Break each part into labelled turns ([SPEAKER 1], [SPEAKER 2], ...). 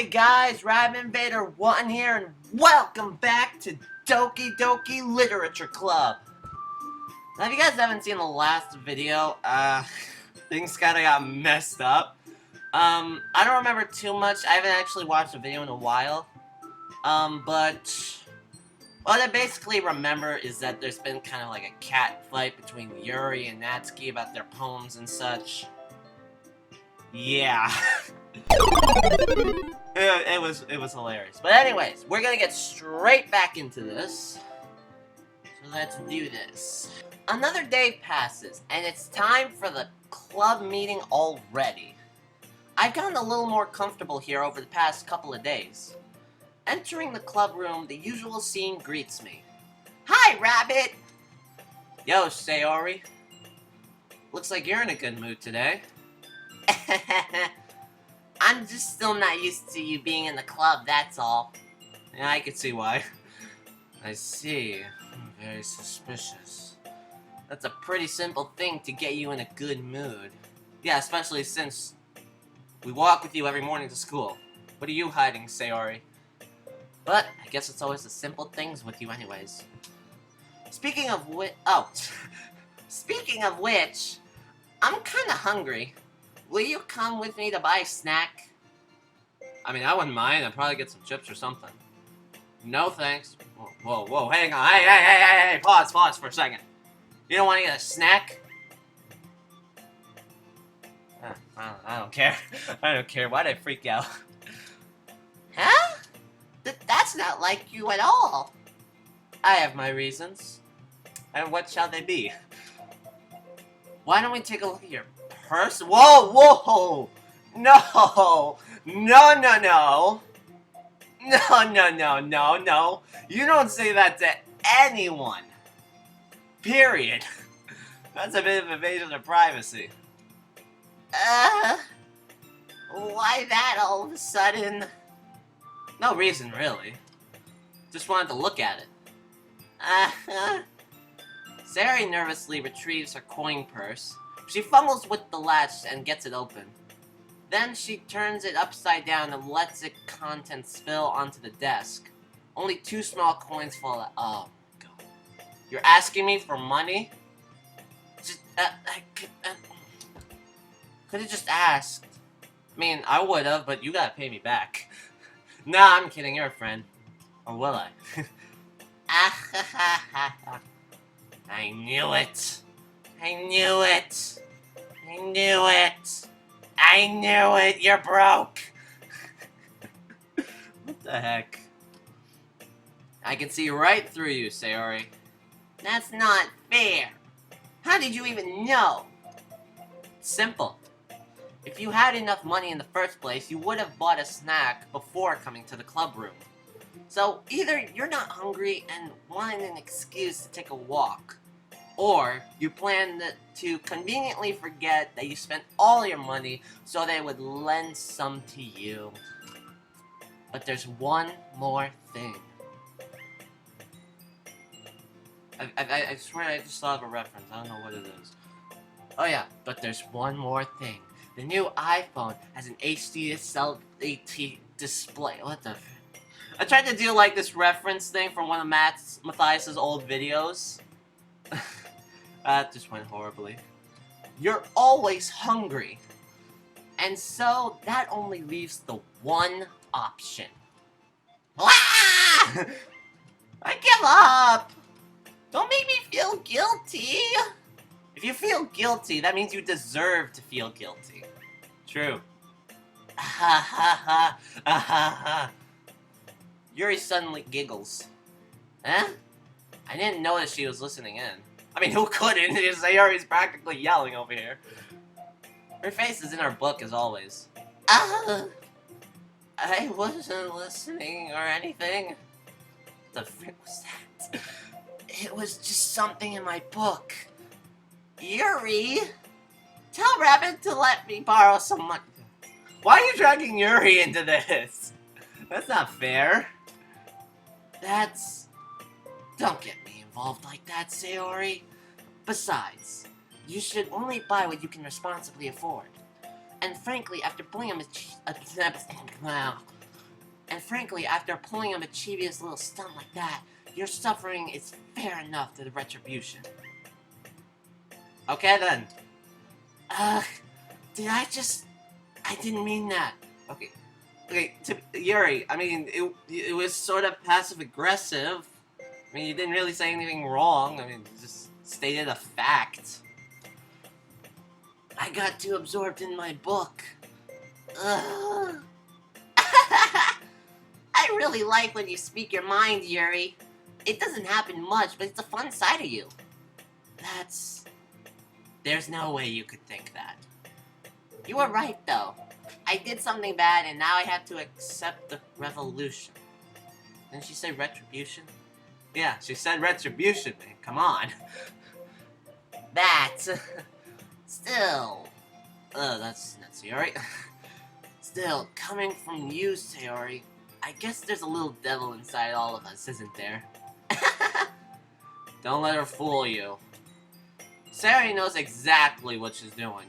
[SPEAKER 1] Hey guys, Rabbit Invader 1 here, and welcome back to Doki Literature Club. Now, if you guys haven't seen the last video, things kinda got messed up. I don't remember too much. I haven't actually watched the video in a while. But what I basically remember is that there's been kind of like a cat fight between Yuri and Natsuki about their poems and such. Yeah. It was hilarious. But anyways, we're gonna get straight back into this. So let's do this. Another day passes, and it's time for the club meeting already. I've gotten a little more comfortable here over the past couple of days. Entering the club room, the usual scene greets me. Hi, Rabbit! Yo, Sayori. Looks like you're in a good mood today. I'm just still not used to you being in the club, that's all. Yeah, I can see why. I see. Very suspicious. That's a pretty simple thing to get you in a good mood. Yeah, especially since we walk with you every morning to school. What are you hiding, Sayori? But I guess it's always the simple things with you anyways. Speaking of which, I'm kinda hungry. Will you come with me to buy a snack? I mean, I wouldn't mind. I'd probably get some chips or something. No thanks. Whoa, hang on. Hey, pause for a second. You don't want to get a snack? I don't care. I don't care. Why'd I freak out? Huh? That's not like you at all. I have my reasons. And what shall they be? Why don't we take a look at your purse? Whoa! No! No. You don't say that to anyone. Period. That's a bit of invasion of privacy. Why that all of a sudden? No reason, really. Just wanted to look at it. Sari nervously retrieves her coin purse. She fumbles with the latch and gets it open. Then she turns it upside down and lets its contents spill onto the desk. Only 2 small coins fall out. Oh, God. You're asking me for money? Just, could have just asked. I mean, I would have, but you gotta pay me back. Nah, I'm kidding. You're a friend. Or will I? I knew it. You're broke. What the heck? I can see right through you, Sayori. That's not fair. How did you even know? Simple. If you had enough money in the first place, you would have bought a snack before coming to the club room. So either you're not hungry and wanted an excuse to take a walk, or you plan to conveniently forget that you spent all your money so they would lend some to you. But there's one more thing. I swear I just thought of a reference. I don't know what it is. Oh yeah, but there's one more thing. The new iPhone has an HD display. What the? I tried to do like this reference thing from one of Matthias's old videos. That just went horribly. You're always hungry. And so that only leaves the one option. Ah! I give up! Don't make me feel guilty! If you feel guilty, that means you deserve to feel guilty. True. Yuri suddenly giggles. Huh? I didn't notice she was listening in. I mean, who couldn't? Yuri's practically yelling over here. Her face is in her book as always. I wasn't listening or anything. What the frick was that? It was just something in my book. Yuri! Tell Rabbit to let me borrow some money. Why are you dragging Yuri into this? That's not fair. Don't get me involved like that, Sayori. Besides, you should only buy what you can responsibly afford. And frankly, after pulling a And frankly, after pulling a mischievous little stunt like that, your suffering is fair enough to the retribution. Okay then. Did I just... I didn't mean that. Okay. Okay, Yuri, I mean, it was sort of passive-aggressive. I mean, you didn't really say anything wrong. I mean, you just stated a fact. I got too absorbed in my book. Ugh. I really like when you speak your mind, Yuri. It doesn't happen much, but it's a fun side of you. There's no way you could think that. You were right, though. I did something bad, and now I have to accept the revolution. Didn't she say retribution? Yeah, she said retribution, man. Come on. Still... that's Sayori. Still, coming from you, Sayori, I guess there's a little devil inside all of us, isn't there? Don't let her fool you. Sayori knows exactly what she's doing.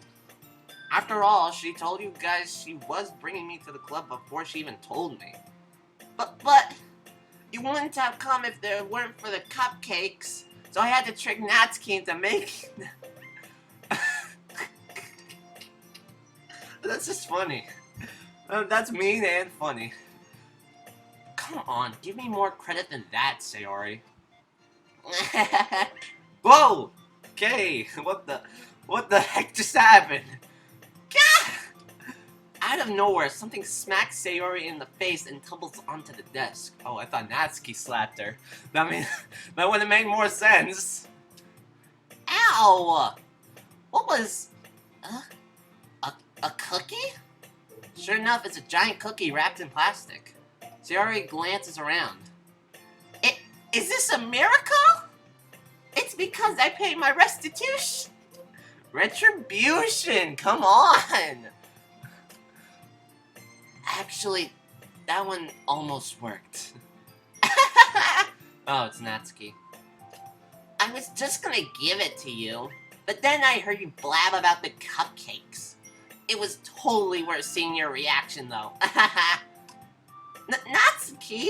[SPEAKER 1] After all, she told you guys she was bringing me to the club before she even told me. But, you wouldn't have come if there weren't for the cupcakes, so I had to trick Natsuki into making them. That's just funny. That's mean and funny. Come on, give me more credit than that, Sayori. Whoa! Okay, what the heck just happened? Gah! Out of nowhere, something smacks Sayori in the face and tumbles onto the desk. Oh, I thought Natsuki slapped her. I mean, that would have made more sense. Ow! What was... a cookie? Sure enough, it's a giant cookie wrapped in plastic. Sayori glances around. Is this a miracle? It's because I paid my restitution. Retribution, come on! Actually, that one almost worked. Oh, it's Natsuki. I was just gonna give it to you, but then I heard you blab about the cupcakes. It was totally worth seeing your reaction, though. Natsuki?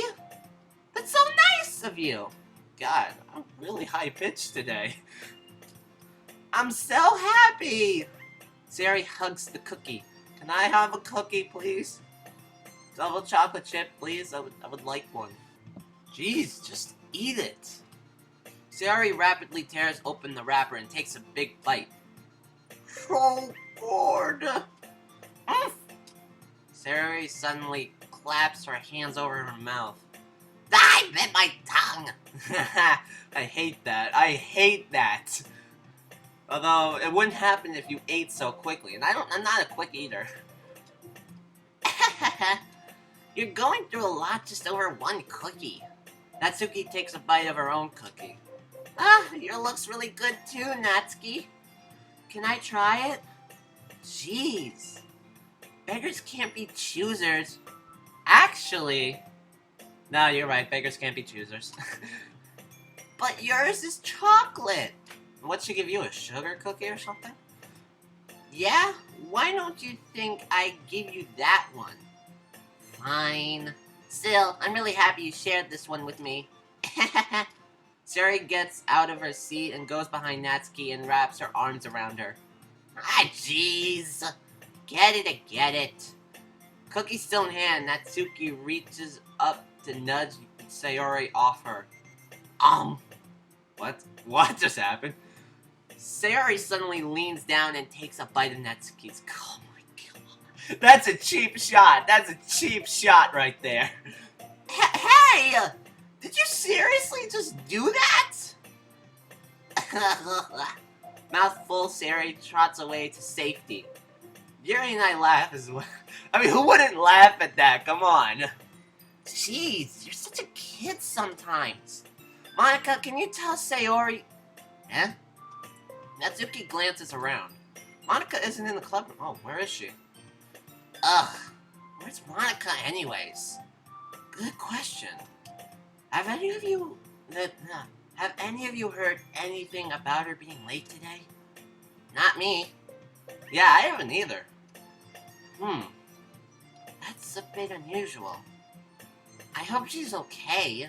[SPEAKER 1] That's so nice of you. God, I'm really high-pitched today. I'm so happy! Sayori hugs the cookie. Can I have a cookie, please? Double chocolate chip, please? I would like one. Jeez, just eat it. Sayori rapidly tears open the wrapper and takes a big bite. So good! Sayori suddenly claps her hands over her mouth. I bit my tongue! I hate that. I hate that. Although, it wouldn't happen if you ate so quickly, and I'm not a quick eater. You're going through a lot just over one cookie. Natsuki takes a bite of her own cookie. Your looks really good too, Natsuki. Can I try it? Jeez. Beggars can't be choosers. Actually... No, you're right, beggars can't be choosers. But yours is chocolate! What should give you, a sugar cookie or something? Yeah? Why don't you think I give you that one? Fine. Still, I'm really happy you shared this one with me. Sayori gets out of her seat and goes behind Natsuki and wraps her arms around her. Jeez. Get it, I get it. Cookie still in hand, Natsuki reaches up to nudge Sayori off her. What? What just happened? Sayori suddenly leans down and takes a bite of Natsuki's. Oh my god. That's a cheap shot. That's a cheap shot right there. Hey! Did you seriously just do that? Mouth full, Sayori trots away to safety. Yuri and I laugh as well. I mean, who wouldn't laugh at that? Come on. Jeez, you're such a kid sometimes. Monica, can you tell Sayori... Eh? Natsuki glances around. Monica isn't in the club. Oh, where is she? Ugh. Where's Monica anyways? Good question. Have any of you heard anything about her being late today? Not me. Yeah, I haven't either. That's a bit unusual. I hope she's okay.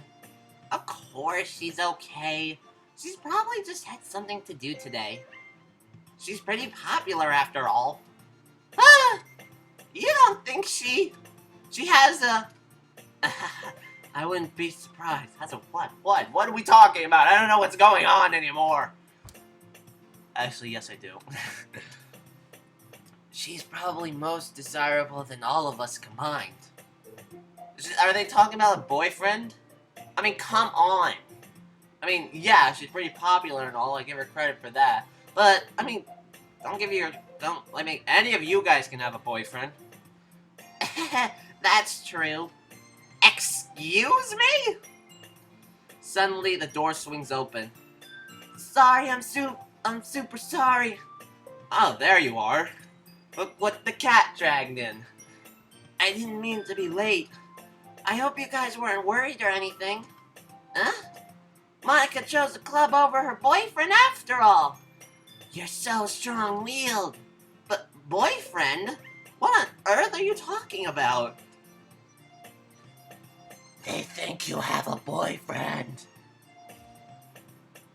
[SPEAKER 1] Of course she's okay. She's probably just had something to do today. She's pretty popular after all. Ah! You don't think she has a... I wouldn't be surprised. Has a what? What? What are we talking about? I don't know what's going on anymore. Actually, yes I do. She's probably most desirable than all of us combined. Are they talking about a boyfriend? I mean, come on. I mean, yeah, she's pretty popular and all, I give her credit for that. But, I mean, any of you guys can have a boyfriend. That's true. Excuse me? Suddenly, the door swings open. Sorry, I'm super sorry. Oh, there you are. Look what the cat dragged in. I didn't mean to be late. I hope you guys weren't worried or anything. Huh? Monica chose the club over her boyfriend after all. You're so strong-willed. But boyfriend? What on earth are you talking about? They think you have a boyfriend.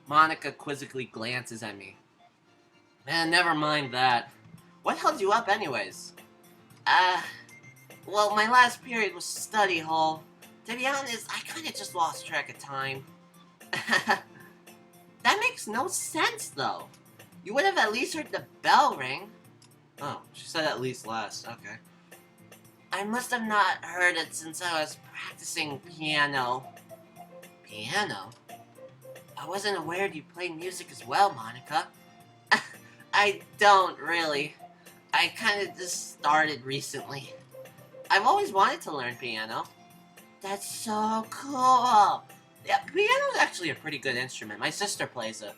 [SPEAKER 1] Monica quizzically glances at me. Man, never mind that. What held you up anyways? Well, my last period was study hall. To be honest, I kinda just lost track of time. That makes no sense, though. You would have at least heard the bell ring. Oh, she said at least last. Okay. I must have not heard it since I was practicing piano. Piano? I wasn't aware you played music as well, Monica. I don't really. I kinda just started recently. I've always wanted to learn piano. That's so cool. Yeah, piano's actually a pretty good instrument. My sister plays it.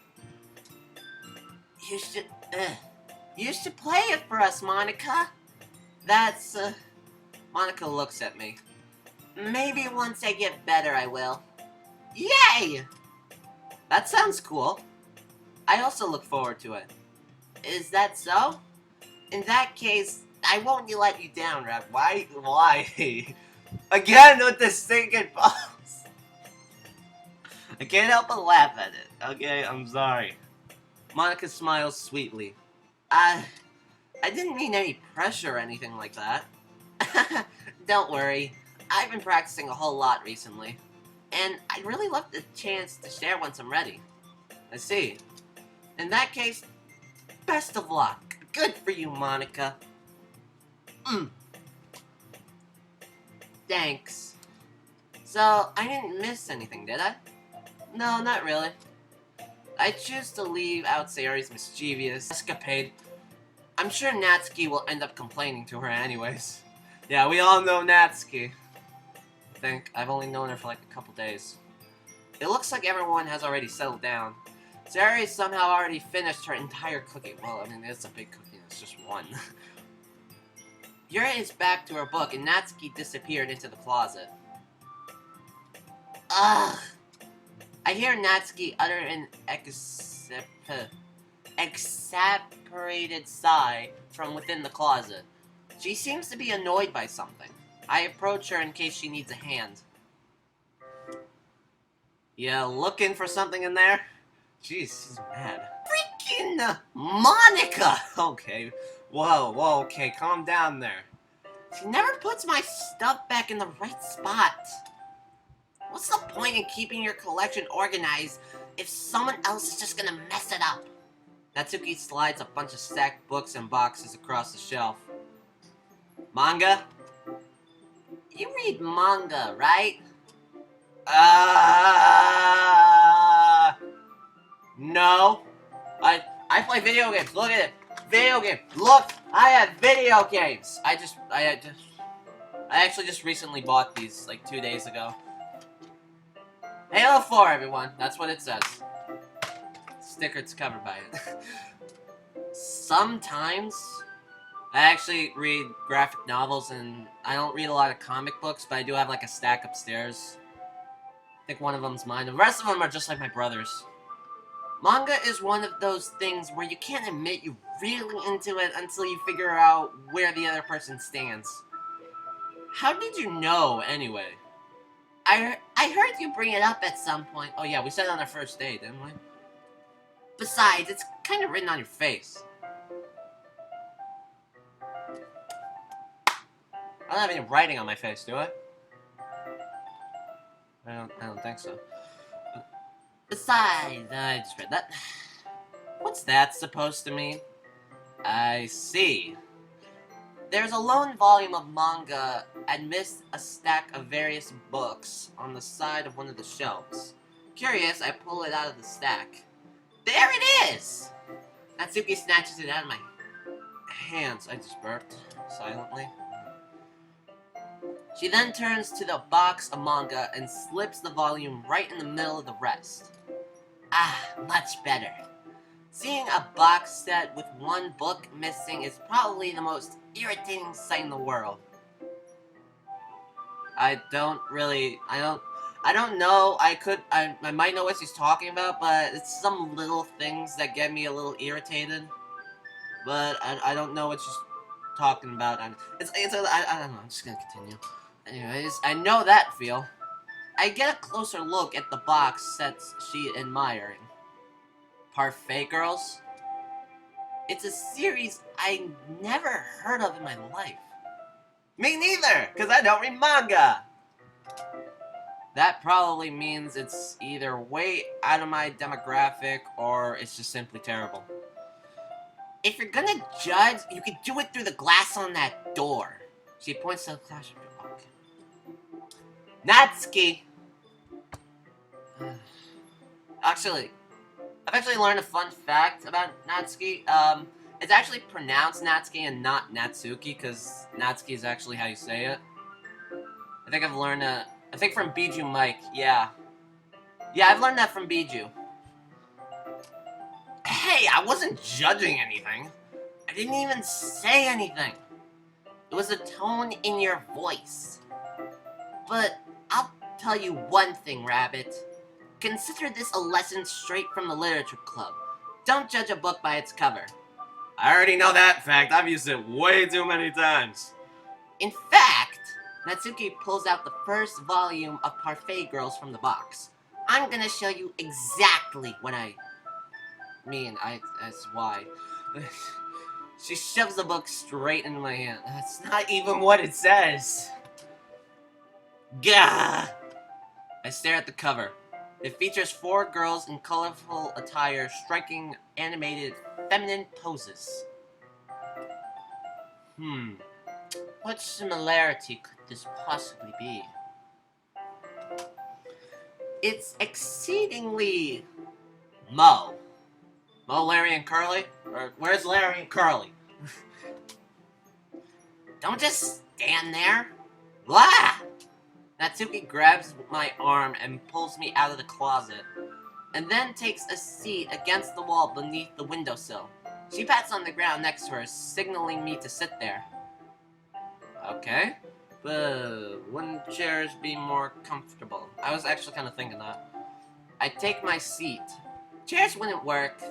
[SPEAKER 1] You should play it for us, Monica. That's, Monica looks at me. Maybe once I get better, I will. Yay! That sounds cool. I also look forward to it. Is that so? In that case, I won't let you down, Rev. Why? Again with this stinking pose. I can't help but laugh at it. Okay, I'm sorry. Monica smiles sweetly. I didn't mean any pressure or anything like that. Don't worry. I've been practicing a whole lot recently. And I'd really love the chance to share once I'm ready. I see. In that case, best of luck. Good for you, Monica. Thanks. So, I didn't miss anything, did I? No, not really. I choose to leave out Sayori's mischievous escapade. I'm sure Natsuki will end up complaining to her anyways. Yeah, we all know Natsuki. I think. I've only known her for like a couple days. It looks like everyone has already settled down. Sayori somehow already finished her entire cookie. Well, I mean, it's a big cookie, it's just one. Yuri is back to her book, and Natsuki disappeared into the closet. Ugh! I hear Natsuki utter an exasperated sigh from within the closet. She seems to be annoyed by something. I approach her in case she needs a hand. Yeah, looking for something in there? Jeez, she's mad. Freaking Monica! Okay, whoa, okay, calm down there. She never puts my stuff back in the right spot. What's the point in keeping your collection organized if someone else is just gonna mess it up? Natsuki slides a bunch of stacked books and boxes across the shelf. Manga? You read manga, right? No. I play video games. Look at it. Video game. Look, I have video games. I actually just recently bought these like 2 days ago. Halo 4, everyone. That's what it says. Sticker's covered by it. Sometimes I actually read graphic novels, and I don't read a lot of comic books, but I do have like a stack upstairs. I think one of them's mine. The rest of them are just like my brother's. Manga is one of those things where you can't admit you're really into it until you figure out where the other person stands. How did you know, anyway? I heard you bring it up at some point. Oh yeah, we said it on our first date, didn't we? Besides, it's kind of written on your face. I don't have any writing on my face, do I? I don't think so. Besides, I just read that. What's that supposed to mean? I see. There's a lone volume of manga amidst a stack of various books on the side of one of the shelves. Curious, I pull it out of the stack. There it is! Natsuki snatches it out of my hands. I just burped silently. She then turns to the box of manga and slips the volume right in the middle of the rest. Ah, much better. Seeing a box set with one book missing is probably the most irritating sight in the world. I don't know, I might know what she's talking about, but it's some little things that get me a little irritated. But I don't know what she's talking about. I don't know, I'm just gonna continue. Anyways, I know that feel. I get a closer look at the box sets she admiring. Parfait Girls? It's a series I never heard of in my life. Me neither, because I don't read manga! That probably means it's either way out of my demographic, or it's just simply terrible. If you're gonna judge, you could do it through the glass on that door. She points to the classroom door. Okay. Natsuki! Actually, I've actually learned a fun fact about Natsuki. It's actually pronounced Natsuki and not Natsuki, because Natsuki is actually how you say it. I think I've learned that. I think from Biju Mike, yeah. Yeah, I've learned that from Biju. Hey, I wasn't judging anything. I didn't even say anything. It was the tone in your voice. But I'll tell you one thing, Rabbit. Consider this a lesson straight from the literature club. Don't judge a book by its cover. I already know that fact. I've used it way too many times. In fact, Natsuki pulls out the first volume of Parfait Girls from the box. I'm gonna show you exactly what I mean. That's why. She shoves the book straight into my hand. That's not even what it says. Gah! I stare at the cover. It features 4 girls in colorful attire striking animated feminine poses. What similarity could this possibly be? It's exceedingly Mo. Mo, Larry, and Curly? Or where's Larry and Curly? Don't just stand there. Blah! Natsuki grabs my arm and pulls me out of the closet, and then takes a seat against the wall beneath the windowsill. She pats on the ground next to her, signaling me to sit there. Okay, but wouldn't chairs be more comfortable? I was actually kind of thinking that. I take my seat. Chairs wouldn't work.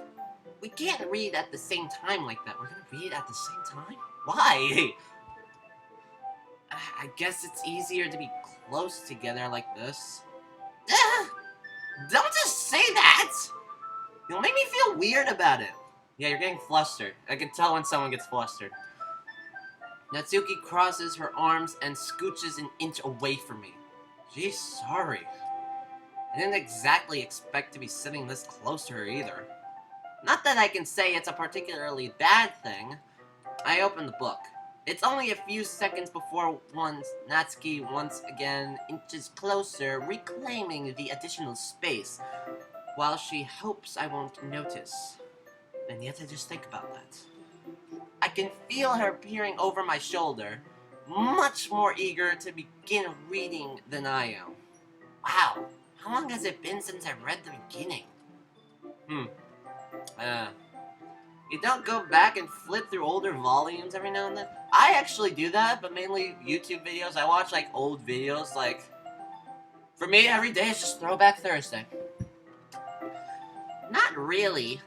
[SPEAKER 1] We can't read at the same time like that. We're gonna read at the same time? Why? I guess it's easier to be close together like this. Don't just say that! You'll make me feel weird about it. Yeah, you're getting flustered. I can tell when someone gets flustered. Natsuki crosses her arms and scooches an inch away from me. She's sorry. I didn't exactly expect to be sitting this close to her either. Not that I can say it's a particularly bad thing. I open the book. It's only a few seconds before Natsuki once again inches closer, reclaiming the additional space, while she hopes I won't notice. And yet I just think about that. I can feel her peering over my shoulder, much more eager to begin reading than I am. Wow, how long has it been since I read the beginning? You don't go back and flip through older volumes every now and then? I actually do that, but mainly YouTube videos. I watch, like, old videos, like... For me, every day is just Throwback Thursday. Not really.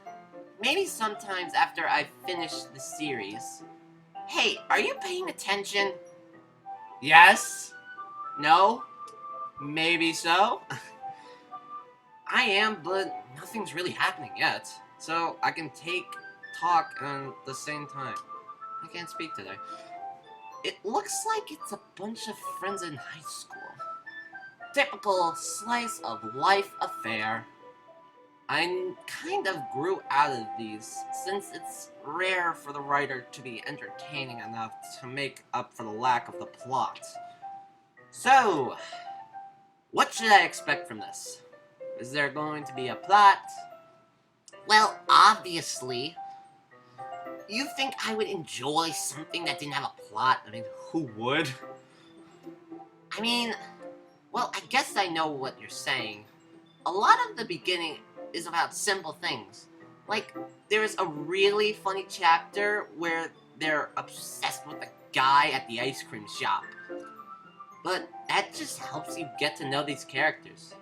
[SPEAKER 1] Maybe sometimes after I've finished the series. Hey, are you paying attention? Yes? No? Maybe so. I am, but nothing's really happening yet. So I can talk at the same time. I can't speak today. It looks like it's a bunch of friends in high school. Typical slice of life affair. I kind of grew out of these, since it's rare for the writer to be entertaining enough to make up for the lack of the plot. So, what should I expect from this? Is there going to be a plot? Well, obviously. You think I would enjoy something that didn't have a plot? I mean, who would? I mean, well, I guess I know what you're saying. A lot of the beginning is about simple things. Like, there is a really funny chapter where they're obsessed with a guy at the ice cream shop. But that just helps you get to know these characters.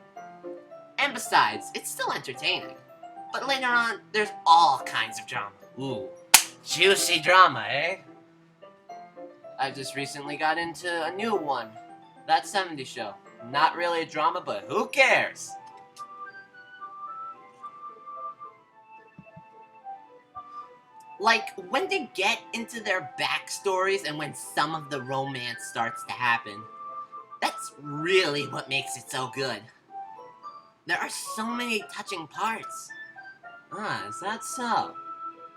[SPEAKER 1] And besides, it's still entertaining. But later on, there's all kinds of drama. Ooh, juicy drama, eh? I just recently got into a new one. That 70s show. Not really a drama, but who cares? Like, when they get into their backstories and when some of the romance starts to happen. That's really what makes it so good. There are so many touching parts. Ah, is that so?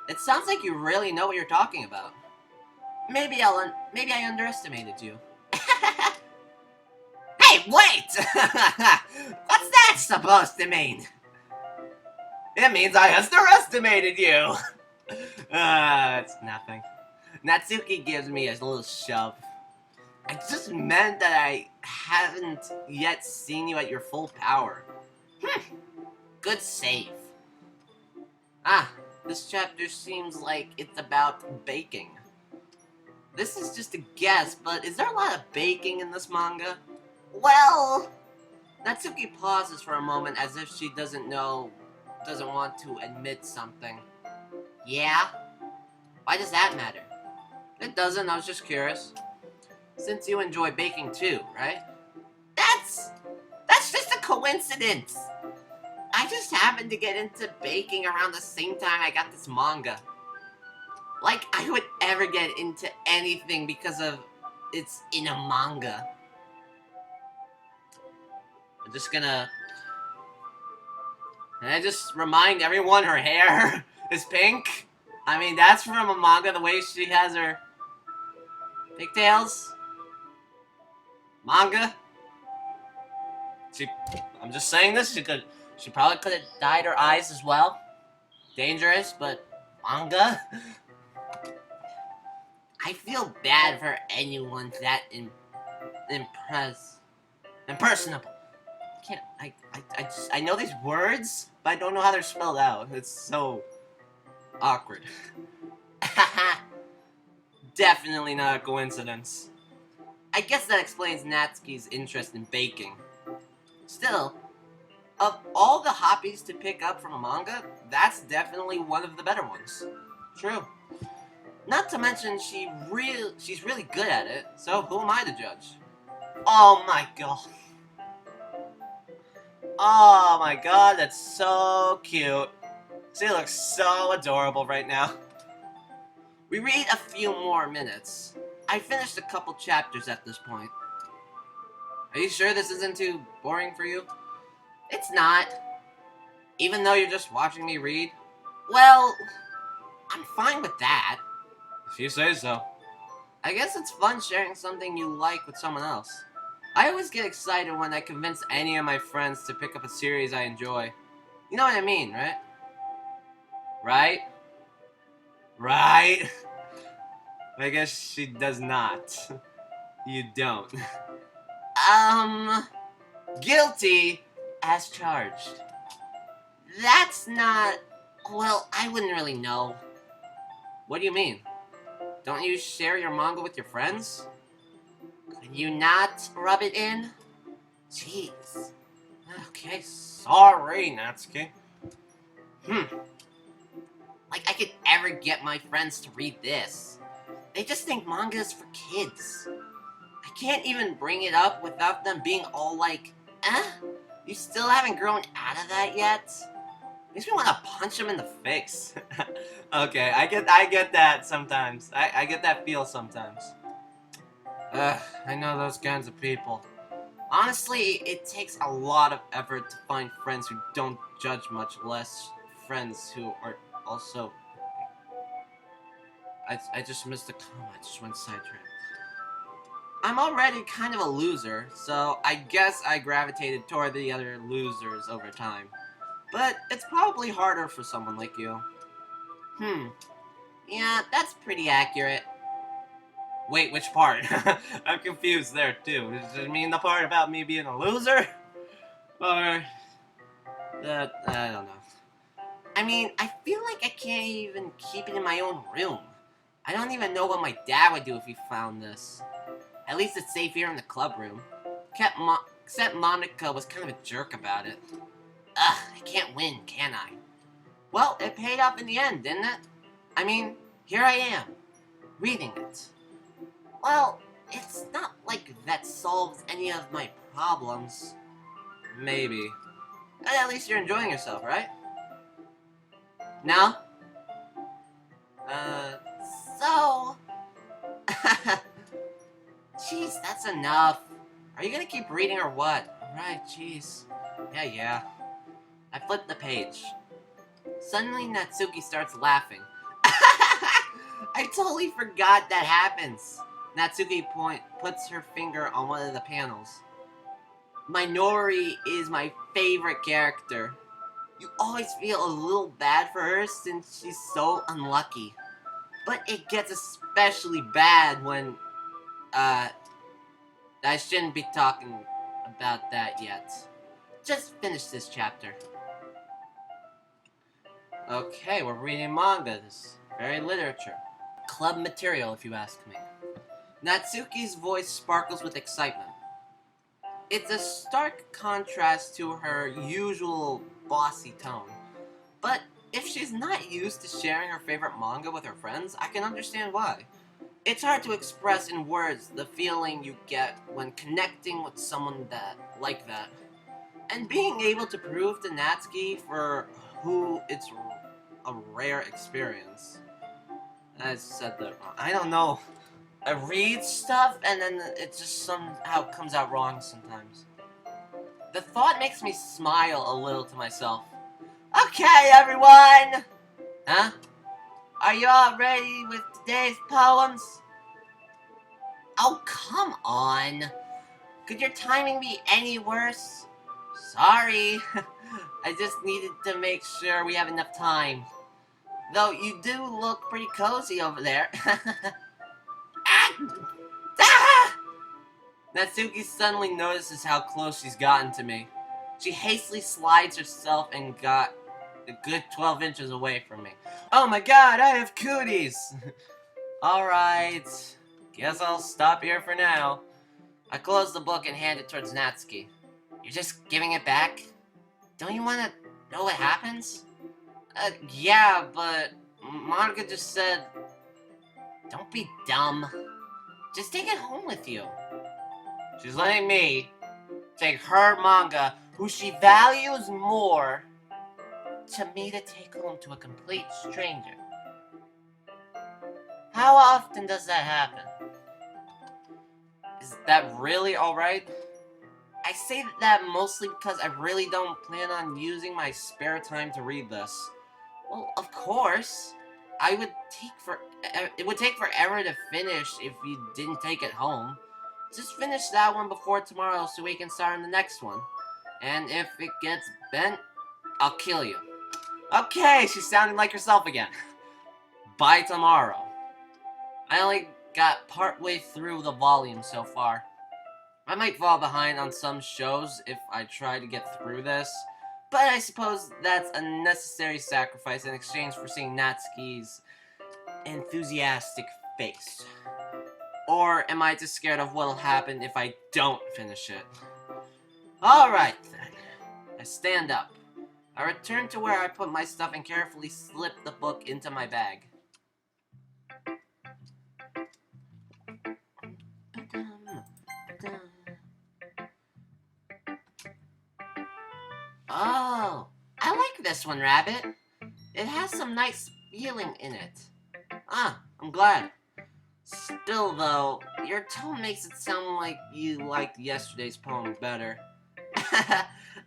[SPEAKER 1] It sounds like you really know what you're talking about. Maybe I underestimated you. Hey, wait! What's that supposed to mean? It means I underestimated you. It's nothing. Natsuki gives me a little shove. I just meant that I haven't yet seen you at your full power. Good save. Ah, this chapter seems like it's about baking. This is just a guess, but is there a lot of baking in this manga? Well... Natsuki pauses for a moment as if she doesn't want to admit something. Yeah? Why does that matter? It doesn't, I was just curious. Since you enjoy baking too, right? That's just a coincidence. I just happened to get into baking around the same time I got this manga. Like I would ever get into anything because of it's in a manga. I'm just gonna... Can I just remind everyone her hair is pink? I mean, that's from a manga, the way she has her pigtails. Manga. I'm just saying this, she probably could have dyed her eyes as well. Dangerous, but manga? I feel bad for anyone that impersonable. I know these words, but I don't know how they're spelled out. It's so awkward. Definitely not a coincidence. I guess that explains Natsuki's interest in baking. Still, of all the hobbies to pick up from a manga, that's definitely one of the better ones. True. Not to mention she's really good at it, so who am I to judge? Oh my god. Oh my god, that's so cute. She looks so adorable right now. We read a few more minutes. I finished a couple chapters at this point. Are you sure this isn't too boring for you? It's not. Even though you're just watching me read? Well, I'm fine with that. If you say so. I guess it's fun sharing something you like with someone else. I always get excited when I convince any of my friends to pick up a series I enjoy. You know what I mean, right? Right? Right? I guess she does not. You don't. Guilty as charged. That's not... Well, I wouldn't really know. What do you mean? Don't you share your manga with your friends? Could you not rub it in? Jeez. Okay, sorry, Natsuki. Like I could ever get my friends to read this. They just think manga is for kids. I can't even bring it up without them being all like, eh? You still haven't grown out of that yet? Makes me want to punch him in the face. Okay, I get that sometimes. I get that feel sometimes. I know those kinds of people. Honestly, it takes a lot of effort to find friends who don't judge, much less friends who are also... I just missed a comma, I just went sidetracked. I'm already kind of a loser, so I guess I gravitated toward the other losers over time. But it's probably harder for someone like you. Yeah, that's pretty accurate. Wait, which part? I'm confused there, too. Does it mean the part about me being a loser? Or... that, I don't know. I mean, I feel like I can't even keep it in my own room. I don't even know what my dad would do if he found this. At least it's safe here in the club room. Except Monica was kind of a jerk about it. Ugh, I can't win, can I? Well, it paid off in the end, didn't it? I mean, here I am, reading it. Well, it's not like that solves any of my problems. Maybe. But at least you're enjoying yourself, right? No? So... Jeez, that's enough. Are you gonna keep reading or what? Alright, jeez. Yeah. I flipped the page. Suddenly, Natsuki starts laughing. I totally forgot that happens. Natsuki puts her finger on one of the panels. Minori is my favorite character. You always feel a little bad for her since she's so unlucky. But it gets especially bad when, I shouldn't be talking about that yet. Just finish this chapter. Okay, we're reading manga. This is very literature. Club material, if you ask me. Natsuki's voice sparkles with excitement. It's a stark contrast to her usual bossy tone. But if she's not used to sharing her favorite manga with her friends, I can understand why. It's hard to express in words the feeling you get when connecting with someone like that. And being able to prove to Natsuki for who it's a rare experience. I said that wrong. I don't know. I read stuff and then it just somehow comes out wrong sometimes. The thought makes me smile a little to myself. Okay, everyone! Huh? Are you all ready with today's poems? Oh, come on! Could your timing be any worse? Sorry. I just needed to make sure we have enough time. Though you do look pretty cozy over there. Natsuki suddenly notices how close she's gotten to me. She hastily slides herself and got a good 12 inches away from me. Oh my god, I have cooties! Alright, guess I'll stop here for now. I close the book and hand it towards Natsuki. You're just giving it back? Don't you want to know what happens? Yeah, but Monica just said... Don't be dumb. Just take it home with you. She's letting me take her manga, who she values more, to me to take home to a complete stranger. How often does that happen? Is that really alright? I say that mostly because I really don't plan on using my spare time to read this. Well, of course. It would take forever to finish if you didn't take it home. Just finish that one before tomorrow so we can start on the next one. And if it gets bent, I'll kill you. Okay, she's sounding like herself again. By tomorrow. I only got partway through the volume so far. I might fall behind on some shows if I try to get through this, but I suppose that's a necessary sacrifice in exchange for seeing Natsuki's enthusiastic face. Or am I just scared of what'll happen if I don't finish it? Alright then. I stand up. I return to where I put my stuff and carefully slip the book into my bag. this one, Rabbit. It has some nice feeling in it. Ah, I'm glad. Still, though, your tone makes it sound like you liked yesterday's poem better.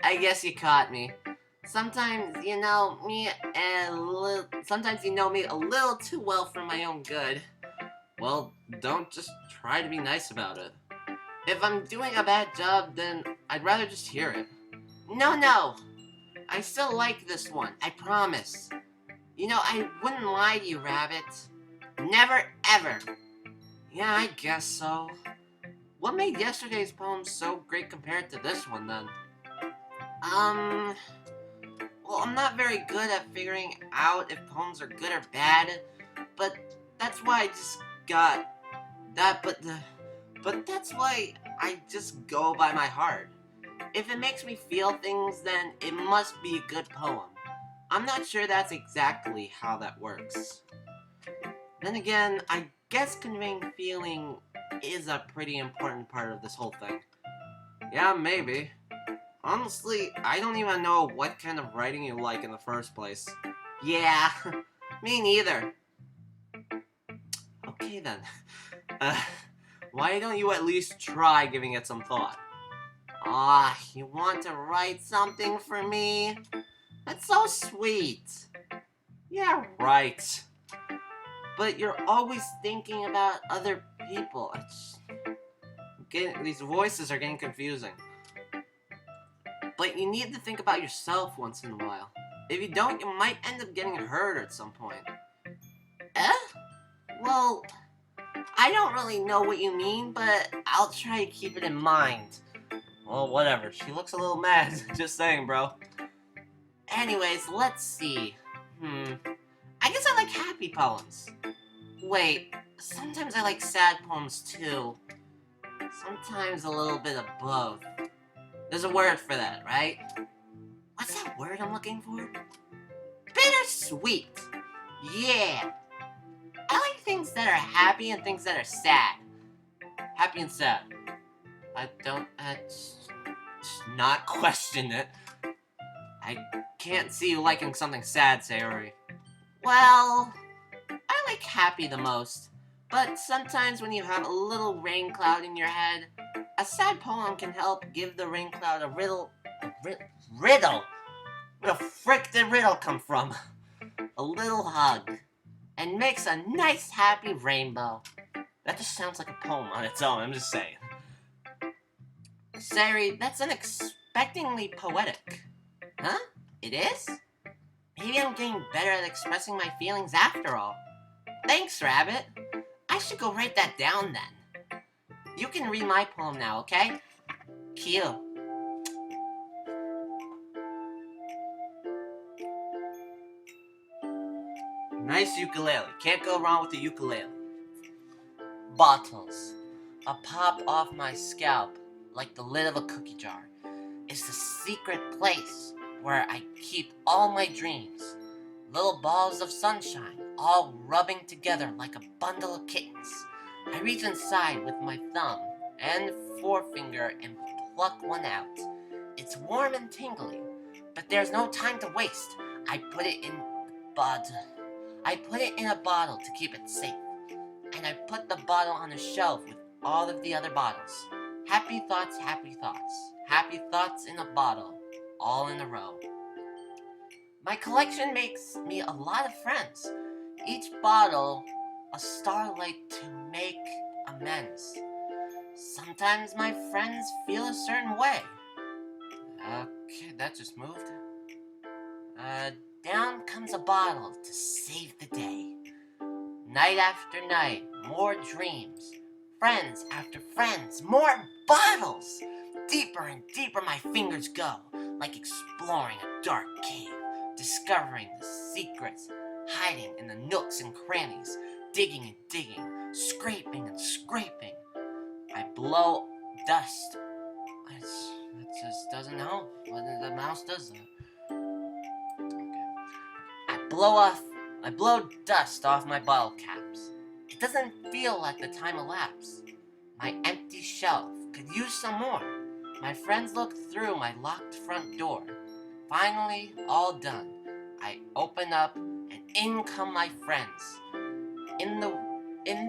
[SPEAKER 1] I guess you caught me. Sometimes you know me sometimes you know me a little too well for my own good. Well, don't just try to be nice about it. If I'm doing a bad job, then I'd rather just hear it. No. I still like this one, I promise. You know, I wouldn't lie to you, Rabbit. Never, ever. Yeah, I guess so. What made yesterday's poem so great compared to this one, then? Well, I'm not very good at figuring out if poems are good or bad, but that's why I just got that, but that's why I just go by my heart. If it makes me feel things, then it must be a good poem. I'm not sure that's exactly how that works. Then again, I guess conveying feeling is a pretty important part of this whole thing. Yeah, maybe. Honestly, I don't even know what kind of writing you like in the first place. Yeah, me neither. Okay then. Why don't you at least try giving it some thought? You want to write something for me? That's so sweet. Yeah, right. But you're always thinking about other people. These voices are getting confusing. But you need to think about yourself once in a while. If you don't, you might end up getting hurt at some point. Well, I don't really know what you mean, but I'll try to keep it in mind. Well, whatever. She looks a little mad. Just saying, bro. Anyways, let's see. I guess I like happy poems. Wait, sometimes I like sad poems too. Sometimes a little bit of both. There's a word for that, right? What's that word I'm looking for? Bittersweet. Yeah. I like things that are happy and things that are sad. Happy and sad. I don't, not question it. I can't see you liking something sad, Sayori. Well, I like happy the most. But sometimes when you have a little rain cloud in your head, a sad poem can help give the rain cloud a riddle? Where the frick did riddle come from? A little hug. And makes a nice happy rainbow. That just sounds like a poem on its own, I'm just saying. Sayori, that's unexpectedly poetic. Huh? It is? Maybe I'm getting better at expressing my feelings after all. Thanks, Rabbit. I should go write that down then. You can read my poem now, okay? Cute. Nice ukulele. Can't go wrong with a ukulele. Bottles. A pop off my scalp, like the lid of a cookie jar, is the secret place where I keep all my dreams. Little balls of sunshine, all rubbing together like a bundle of kittens. I reach inside with my thumb and forefinger and pluck one out. It's warm and tingly, but there's no time to waste. I put it in a bottle to keep it safe, and I put the bottle on a shelf with all of the other bottles. Happy thoughts, happy thoughts. Happy thoughts in a bottle, all in a row. My collection makes me a lot of friends. Each bottle a starlight to make amends. Sometimes my friends feel a certain way. Okay, that just moved. Down comes a bottle to save the day. Night after night, more dreams. Friends after friends, more bottles. Deeper and deeper my fingers go, like exploring a dark cave, discovering the secrets, hiding in the nooks and crannies, digging and digging, scraping and scraping. I blow dust. It just doesn't help. The mouse does that. I blow dust off my bottle caps. It doesn't feel like the time elapsed. My empty shelf could use some more. My friends look through my locked front door, finally all done. I open up, and in come my friends. In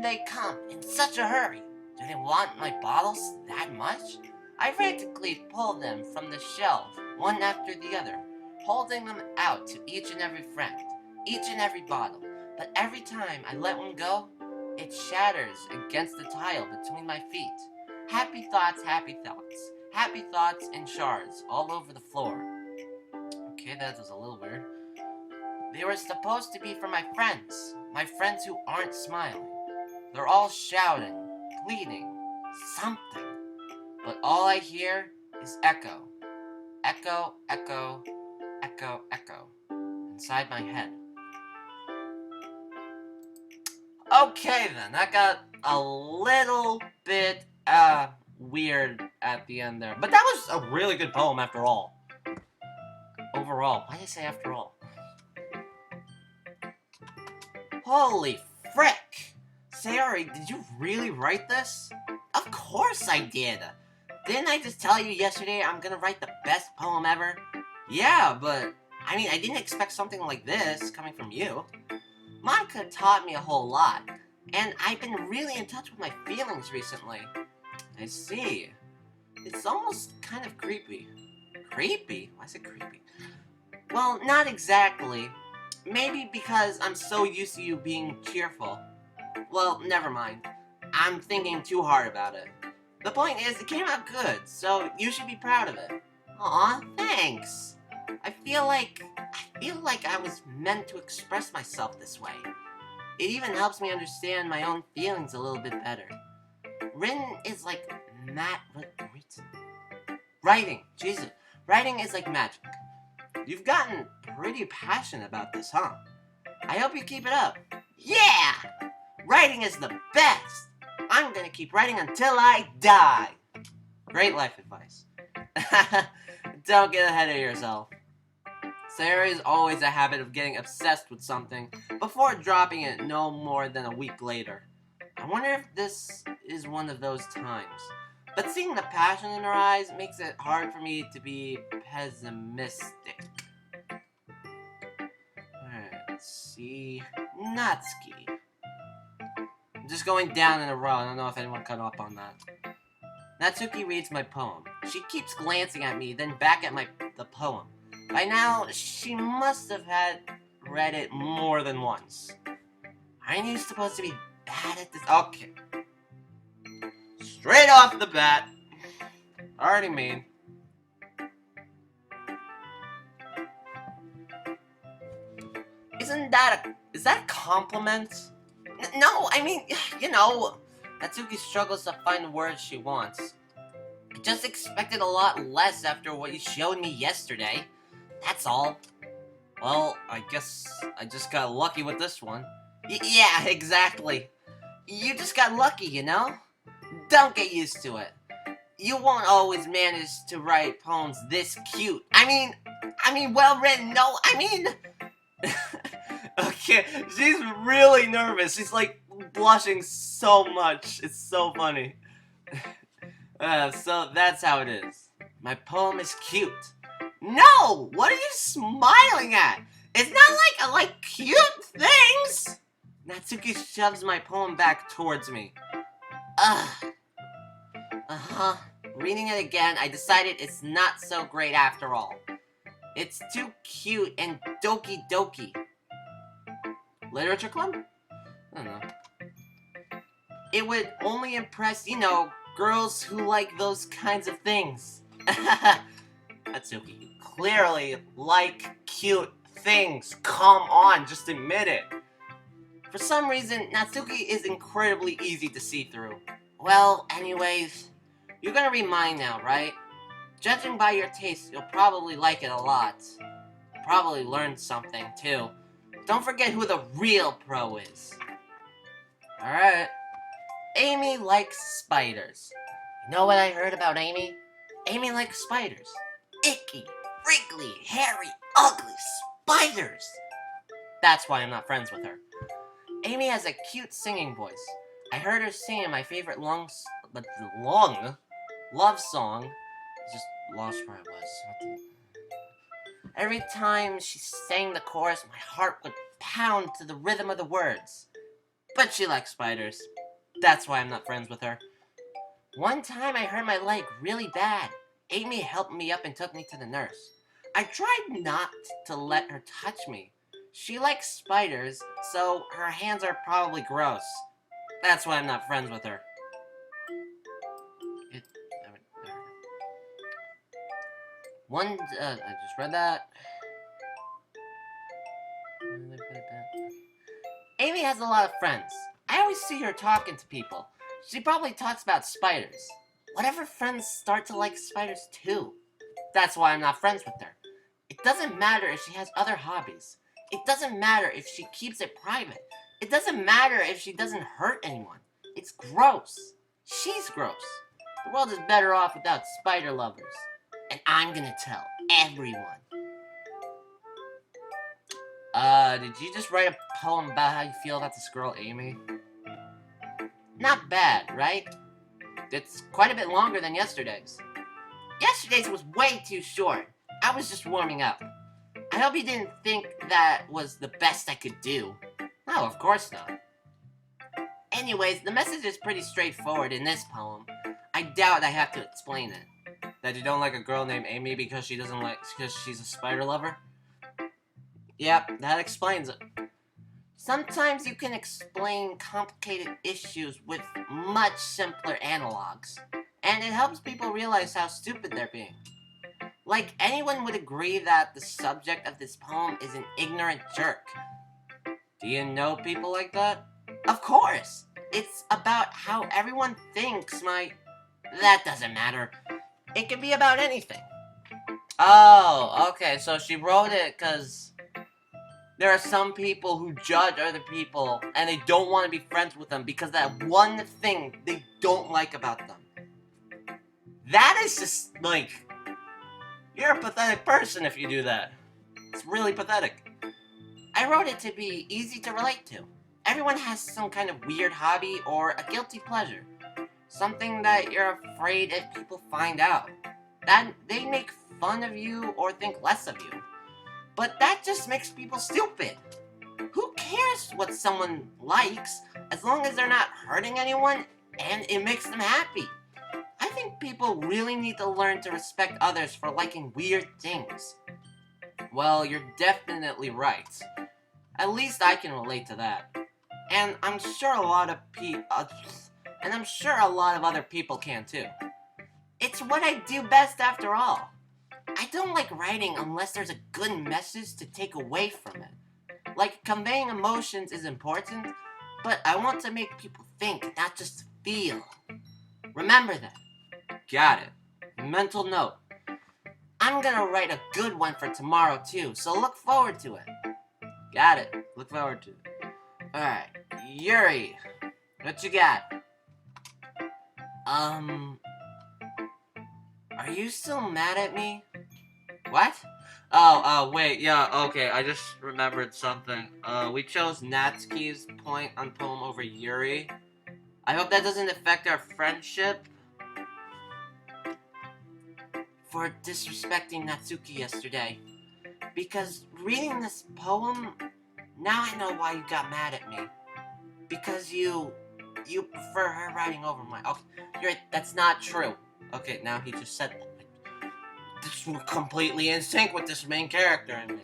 [SPEAKER 1] they come, in such a hurry. Do they want my bottles that much? I frantically pull them from the shelf, one after the other, holding them out to each and every friend, each and every bottle. But every time I let one go, it shatters against the tile between my feet. Happy thoughts, happy thoughts. Happy thoughts in shards all over the floor. Okay, that was a little weird. They were supposed to be for my friends who aren't smiling. They're all shouting, pleading, something. But all I hear is echo. Echo, echo, echo, echo. Inside my head. Okay then, that got a little bit, weird at the end there. But that was a really good poem after all. Overall. Why did I say after all? Holy frick! Sayori, did you really write this? Of course I did! Didn't I just tell you yesterday I'm gonna write the best poem ever? Yeah, but, I mean, I didn't expect something like this coming from you. Manga taught me a whole lot, and I've been really in touch with my feelings recently. I see. It's almost kind of creepy. Creepy? Why is it creepy? Well, not exactly. Maybe because I'm so used to you being cheerful. Well, never mind. I'm thinking too hard about it. The point is, it came out good, so you should be proud of it. Aw, thanks. I feel like I was meant to express myself this way. It even helps me understand my own feelings a little bit better. Written is like writing. Jesus. Writing is like magic. You've gotten pretty passionate about this, huh? I hope you keep it up. Yeah! Writing is the best! I'm gonna keep writing until I die! Great life advice. Don't get ahead of yourself. Sarah is always a habit of getting obsessed with something before dropping it no more than a week later. I wonder if this is one of those times. But seeing the passion in her eyes makes it hard for me to be pessimistic. Alright, let's see. Natsuki. I'm just going down in a row. I don't know if anyone caught up on that. Natsuki reads my poem. She keeps glancing at me, then back at the poem. By now, she must have had read it more than once. Aren't you supposed to be bad at this? Okay. Straight off the bat. Already mean. Is that a compliment? No, I mean, you know, Natsuki struggles to find the words she wants. I just expected a lot less after what you showed me yesterday. That's all. Well, I guess I just got lucky with this one. Yeah, exactly. You just got lucky, you know? Don't get used to it. You won't always manage to write poems this cute. I mean, well written. No, I mean... Okay, she's really nervous. She's like blushing so much. It's so funny. So that's how it is. My poem is cute. No! What are you smiling at? It's not like I like cute things! Natsuki shoves my poem back towards me. Uh-huh. Reading it again, I decided it's not so great after all. It's too cute and Doki Doki. Literature club? I don't know. It would only impress, you know, girls who like those kinds of things. Natsuki, you clearly like cute things. Come on, just admit it. For some reason, Natsuki is incredibly easy to see through. Well, anyways, you're gonna read mine now, right? Judging by your taste, you'll probably like it a lot. Probably learn something, too. Don't forget who the real pro is. Alright. Amy likes spiders. You know what I heard about Amy? Amy likes spiders. Icky, wriggly, hairy, ugly spiders. That's why I'm not friends with her. Amy has a cute singing voice. I heard her singing my favorite long love song. Just lost where I was. Every time she sang the chorus, my heart would pound to the rhythm of the words. But she likes spiders. That's why I'm not friends with her. One time I hurt my leg really bad. Amy helped me up and took me to the nurse. I tried not to let her touch me. She likes spiders, so her hands are probably gross. That's why I'm not friends with her. I just read that. Amy has a lot of friends. I always see her talking to people. She probably talks about spiders. What if her friends start to like spiders too? That's why I'm not friends with her. It doesn't matter if she has other hobbies. It doesn't matter if she keeps it private. It doesn't matter if she doesn't hurt anyone. It's gross. She's gross. The world is better off without spider lovers. And I'm gonna tell everyone. Did you just write a poem about how you feel about this girl, Amy? Not bad, right? It's quite a bit longer than yesterday's. Yesterday's was way too short. I was just warming up. I hope you didn't think that was the best I could do. No, of course not. Anyways, the message is pretty straightforward in this poem. I doubt I have to explain it. That you don't like a girl named Amy because she's a spider lover? Yep, that explains it. Sometimes you can explain complicated issues with much simpler analogs, and it helps people realize how stupid they're being. Like, anyone would agree that the subject of this poem is an ignorant jerk. Do you know people like that? Of course! It's about how everyone thinks That doesn't matter. It can be about anything. Oh, okay, so she wrote it because there are some people who judge other people and they don't want to be friends with them because that one thing they don't like about them. That is just, you're a pathetic person if you do that. It's really pathetic. I wrote it to be easy to relate to. Everyone has some kind of weird hobby or a guilty pleasure. Something that you're afraid if people find out. That they make fun of you or think less of you. But that just makes people stupid. Who cares what someone likes as long as they're not hurting anyone and it makes them happy? I think people really need to learn to respect others for liking weird things. Well, you're definitely right. At least I can relate to that. And I'm sure a lot of other people can too. It's what I do best after all. I don't like writing unless there's a good message to take away from it. Like, conveying emotions is important, but I want to make people think, not just feel. Remember that. Got it. Mental note. I'm gonna write a good one for tomorrow too, so look forward to it. Got it. Look forward to it. Alright. Yuri, what you got? Are you still mad at me? What? Wait, yeah, okay, I just remembered something. We chose Natsuki's point on poem over Yuri. I hope that doesn't affect our friendship. For disrespecting Natsuki yesterday. Because reading this poem, now I know why you got mad at me. Because you prefer her writing over mine. Okay, that's not true. Okay, now he just said that. This was completely in sync with this main character in me.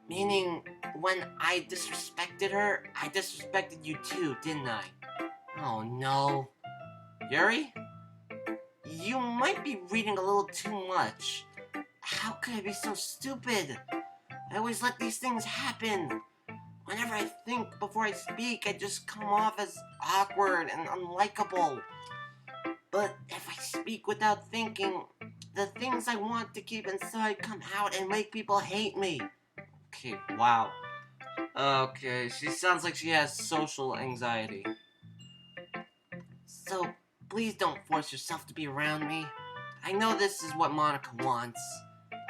[SPEAKER 1] Meaning, when I disrespected her, I disrespected you too, didn't I? Oh no. Yuri? You might be reading a little too much. How could I be so stupid? I always let these things happen. Whenever I think before I speak, I just come off as awkward and unlikable. But if I speak without thinking, the things I want to keep inside come out and make people hate me. Okay, wow. Okay, she sounds like she has social anxiety. So, please don't force yourself to be around me. I know this is what Monica wants,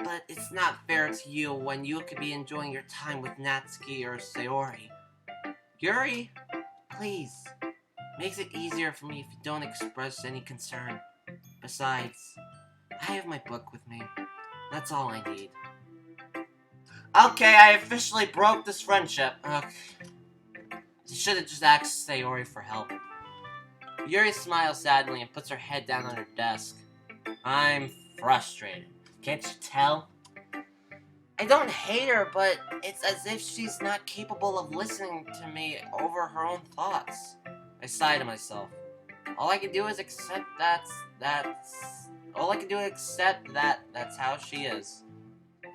[SPEAKER 1] but it's not fair to you when you could be enjoying your time with Natsuki or Sayori. Yuri, please. Makes it easier for me if you don't express any concern. Besides, I have my book with me. That's all I need. Okay, I officially broke this friendship. Okay. You should have just asked Sayori for help. Yuri smiles sadly and puts her head down on her desk. I'm frustrated. Can't you tell? I don't hate her, but it's as if she's not capable of listening to me over her own thoughts. I sigh to myself. All I can do is accept all I can do is accept that's how she is.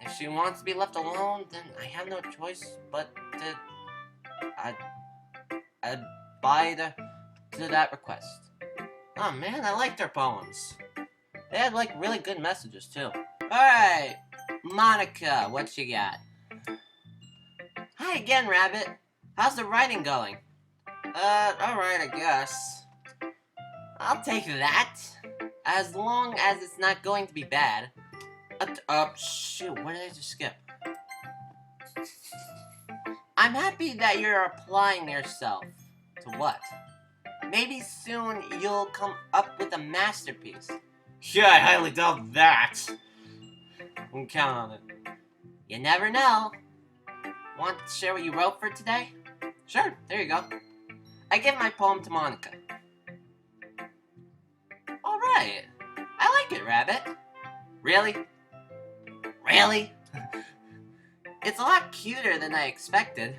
[SPEAKER 1] If she wants to be left alone, then I have no choice but to abide to that request. Oh man, I liked her poems. They had like really good messages too. Alright, Monica, what you got? Hi again, Rabbit. How's the writing going? Alright, I guess. I'll take that. As long as it's not going to be bad. Shoot, what did I just skip? I'm happy that you're applying yourself. To what? Maybe soon you'll come up with a masterpiece. Yeah, I highly doubt that. We can count on it. You never know. Want to share what you wrote for today? Sure, there you go. I give my poem to Monica. Alright. I like it, Rabbit. Really? Really? It's a lot cuter than I expected.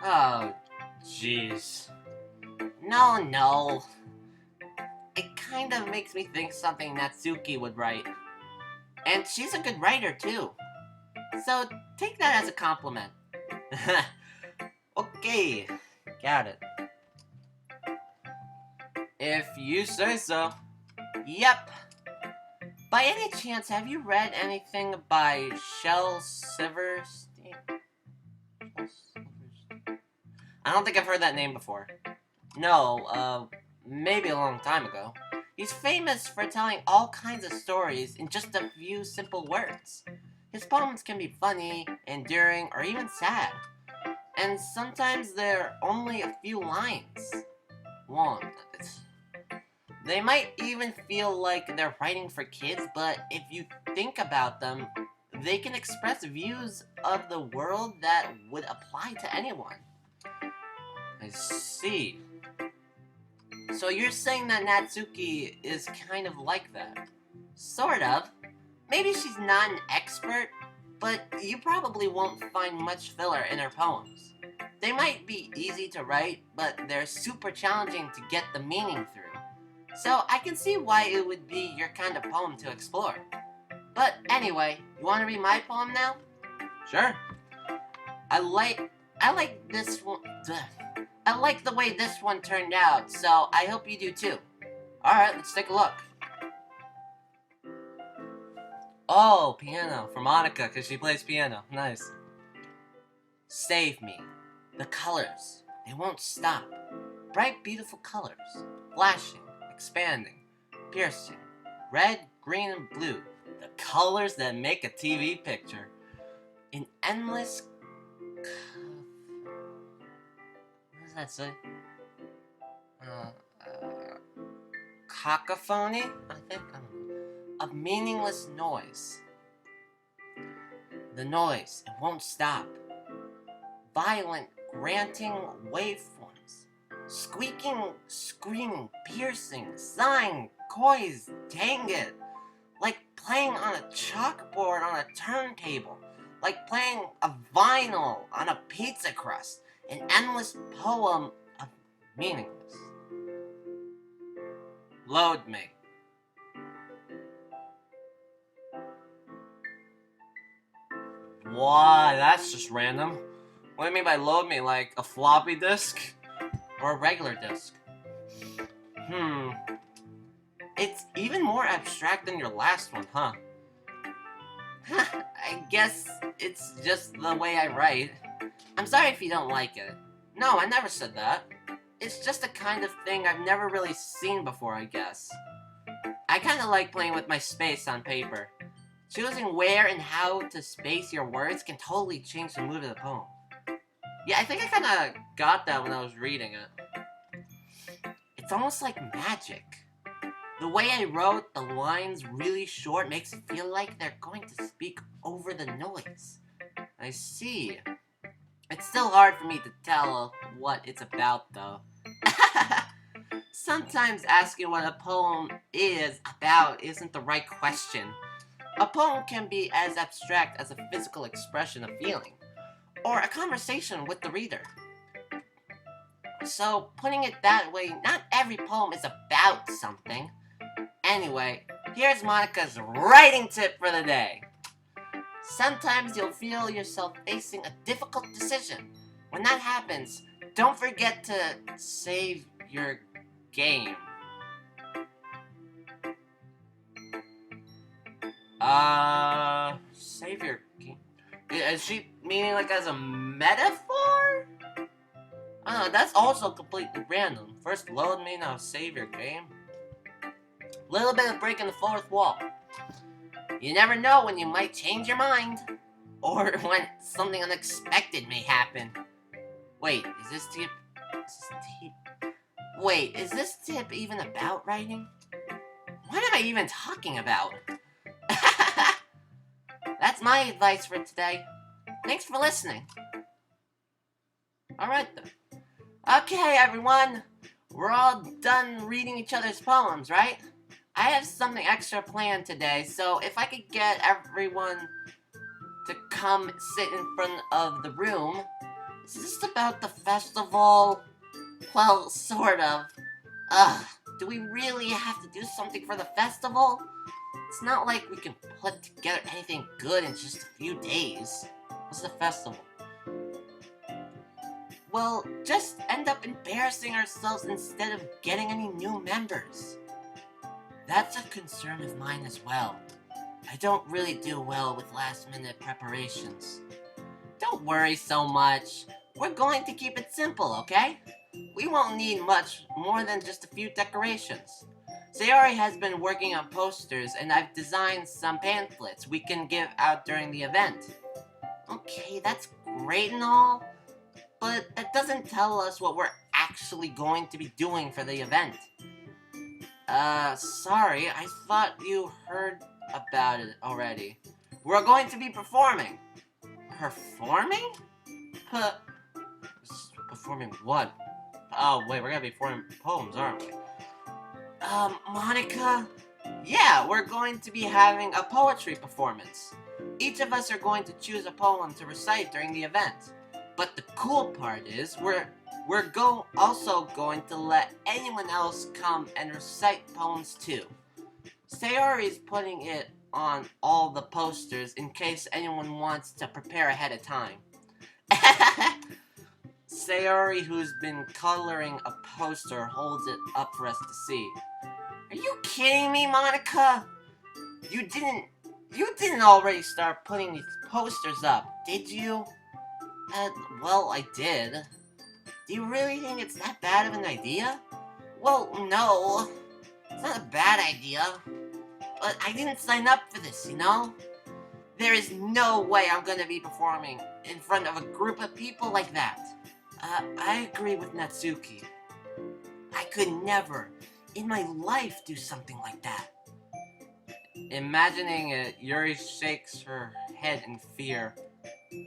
[SPEAKER 1] Oh, jeez. No. It kind of makes me think something Natsuki would write. And she's a good writer, too. So, take that as a compliment. Okay, got it. If you say so. Yep. By any chance, have you read anything by Shel Silverstein? I don't think I've heard that name before. No, maybe a long time ago. He's famous for telling all kinds of stories in just a few simple words. His poems can be funny, endearing, or even sad. And sometimes they're only a few lines long. They might even feel like they're writing for kids, but if you think about them, they can express views of the world that would apply to anyone. I see. So you're saying that Natsuki is kind of like that? Sort of. Maybe she's not an expert, but you probably won't find much filler in her poems. They might be easy to write, but they're super challenging to get the meaning through. So I can see why it would be your kind of poem to explore. But anyway, you want to read my poem now? Sure. I like this one. I like the way this one turned out, so I hope you do too. Alright, let's take a look. Oh, piano, for Monica, because she plays piano. Nice. Save me. The colors, they won't stop. Bright, beautiful colors. Flashing, expanding, piercing. Red, green, and blue. The colors that make a TV picture. In endless... What does that say? Cacophony? I think, I don't know. Of meaningless noise. The noise, it won't stop. Violent, granting waveforms. Squeaking, screaming, piercing, sighing, coys, dang it. Like playing on a chalkboard on a turntable. Like playing a vinyl on a pizza crust. An endless poem of meaningless. Load me. Wow, that's just random. What do you mean by load me? Like a floppy disk? Or a regular disk? It's even more abstract than your last one, huh? I guess it's just the way I write. I'm sorry if you don't like it. No, I never said that. It's just a kind of thing I've never really seen before, I guess. I kinda like playing with my space on paper. Choosing where and how to space your words can totally change the mood of the poem. Yeah, I think I kinda got that when I was reading it. It's almost like magic. The way I wrote the lines really short makes it feel like they're going to speak over the noise. I see. It's still hard for me to tell what it's about, though. Sometimes asking what a poem is about isn't the right question. A poem can be as abstract as a physical expression of feeling, or a conversation with the reader. So, putting it that way, not every poem is about something. Anyway, here's Monica's writing tip for the day. Sometimes you'll feel yourself facing a difficult decision. When that happens, don't forget to save your game. Save your game. Is she meaning like as a metaphor? That's also completely random. First load me, now save your game. Little bit of breaking the fourth wall. You never know when you might change your mind. Or when something unexpected may happen. Wait, is this tip... Wait, is this tip even about writing? What am I even talking about? That's my advice for today. Thanks for listening. Alright then. Okay, everyone. We're all done reading each other's poems, right? I have something extra planned today, so if I could get everyone to come sit in front of the room. Is this about the festival? Well, sort of. Do we really have to do something for the festival? It's not like we can put together anything good in just a few days. What's the festival? Well, just end up embarrassing ourselves instead of getting any new members. That's a concern of mine as well. I don't really do well with last-minute preparations. Don't worry so much. We're going to keep it simple, okay? We won't need much more than just a few decorations. Sayori has been working on posters, and I've designed some pamphlets we can give out during the event. Okay, that's great and all, but that doesn't tell us what we're actually going to be doing for the event. Sorry, I thought you heard about it already. We're going to be performing. Performing? Performing what? Oh, wait, we're gonna be performing poems, aren't we? Monica? Yeah, we're going to be having a poetry performance. Each of us are going to choose a poem to recite during the event. But the cool part is, we're also going to let anyone else come and recite poems too. Sayori's putting it on all the posters in case anyone wants to prepare ahead of time. Sayori, who's been coloring a poster, holds it up for us to see. Are you kidding me, Monica? You didn't already start putting these posters up, did you? Well, I did. Do you really think it's that bad of an idea? Well, no. It's not a bad idea. But I didn't sign up for this, you know? There is no way I'm gonna be performing in front of a group of people like that. I agree with Natsuki. I could never, in my life, do something like that. Imagining it, Yuri shakes her head in fear.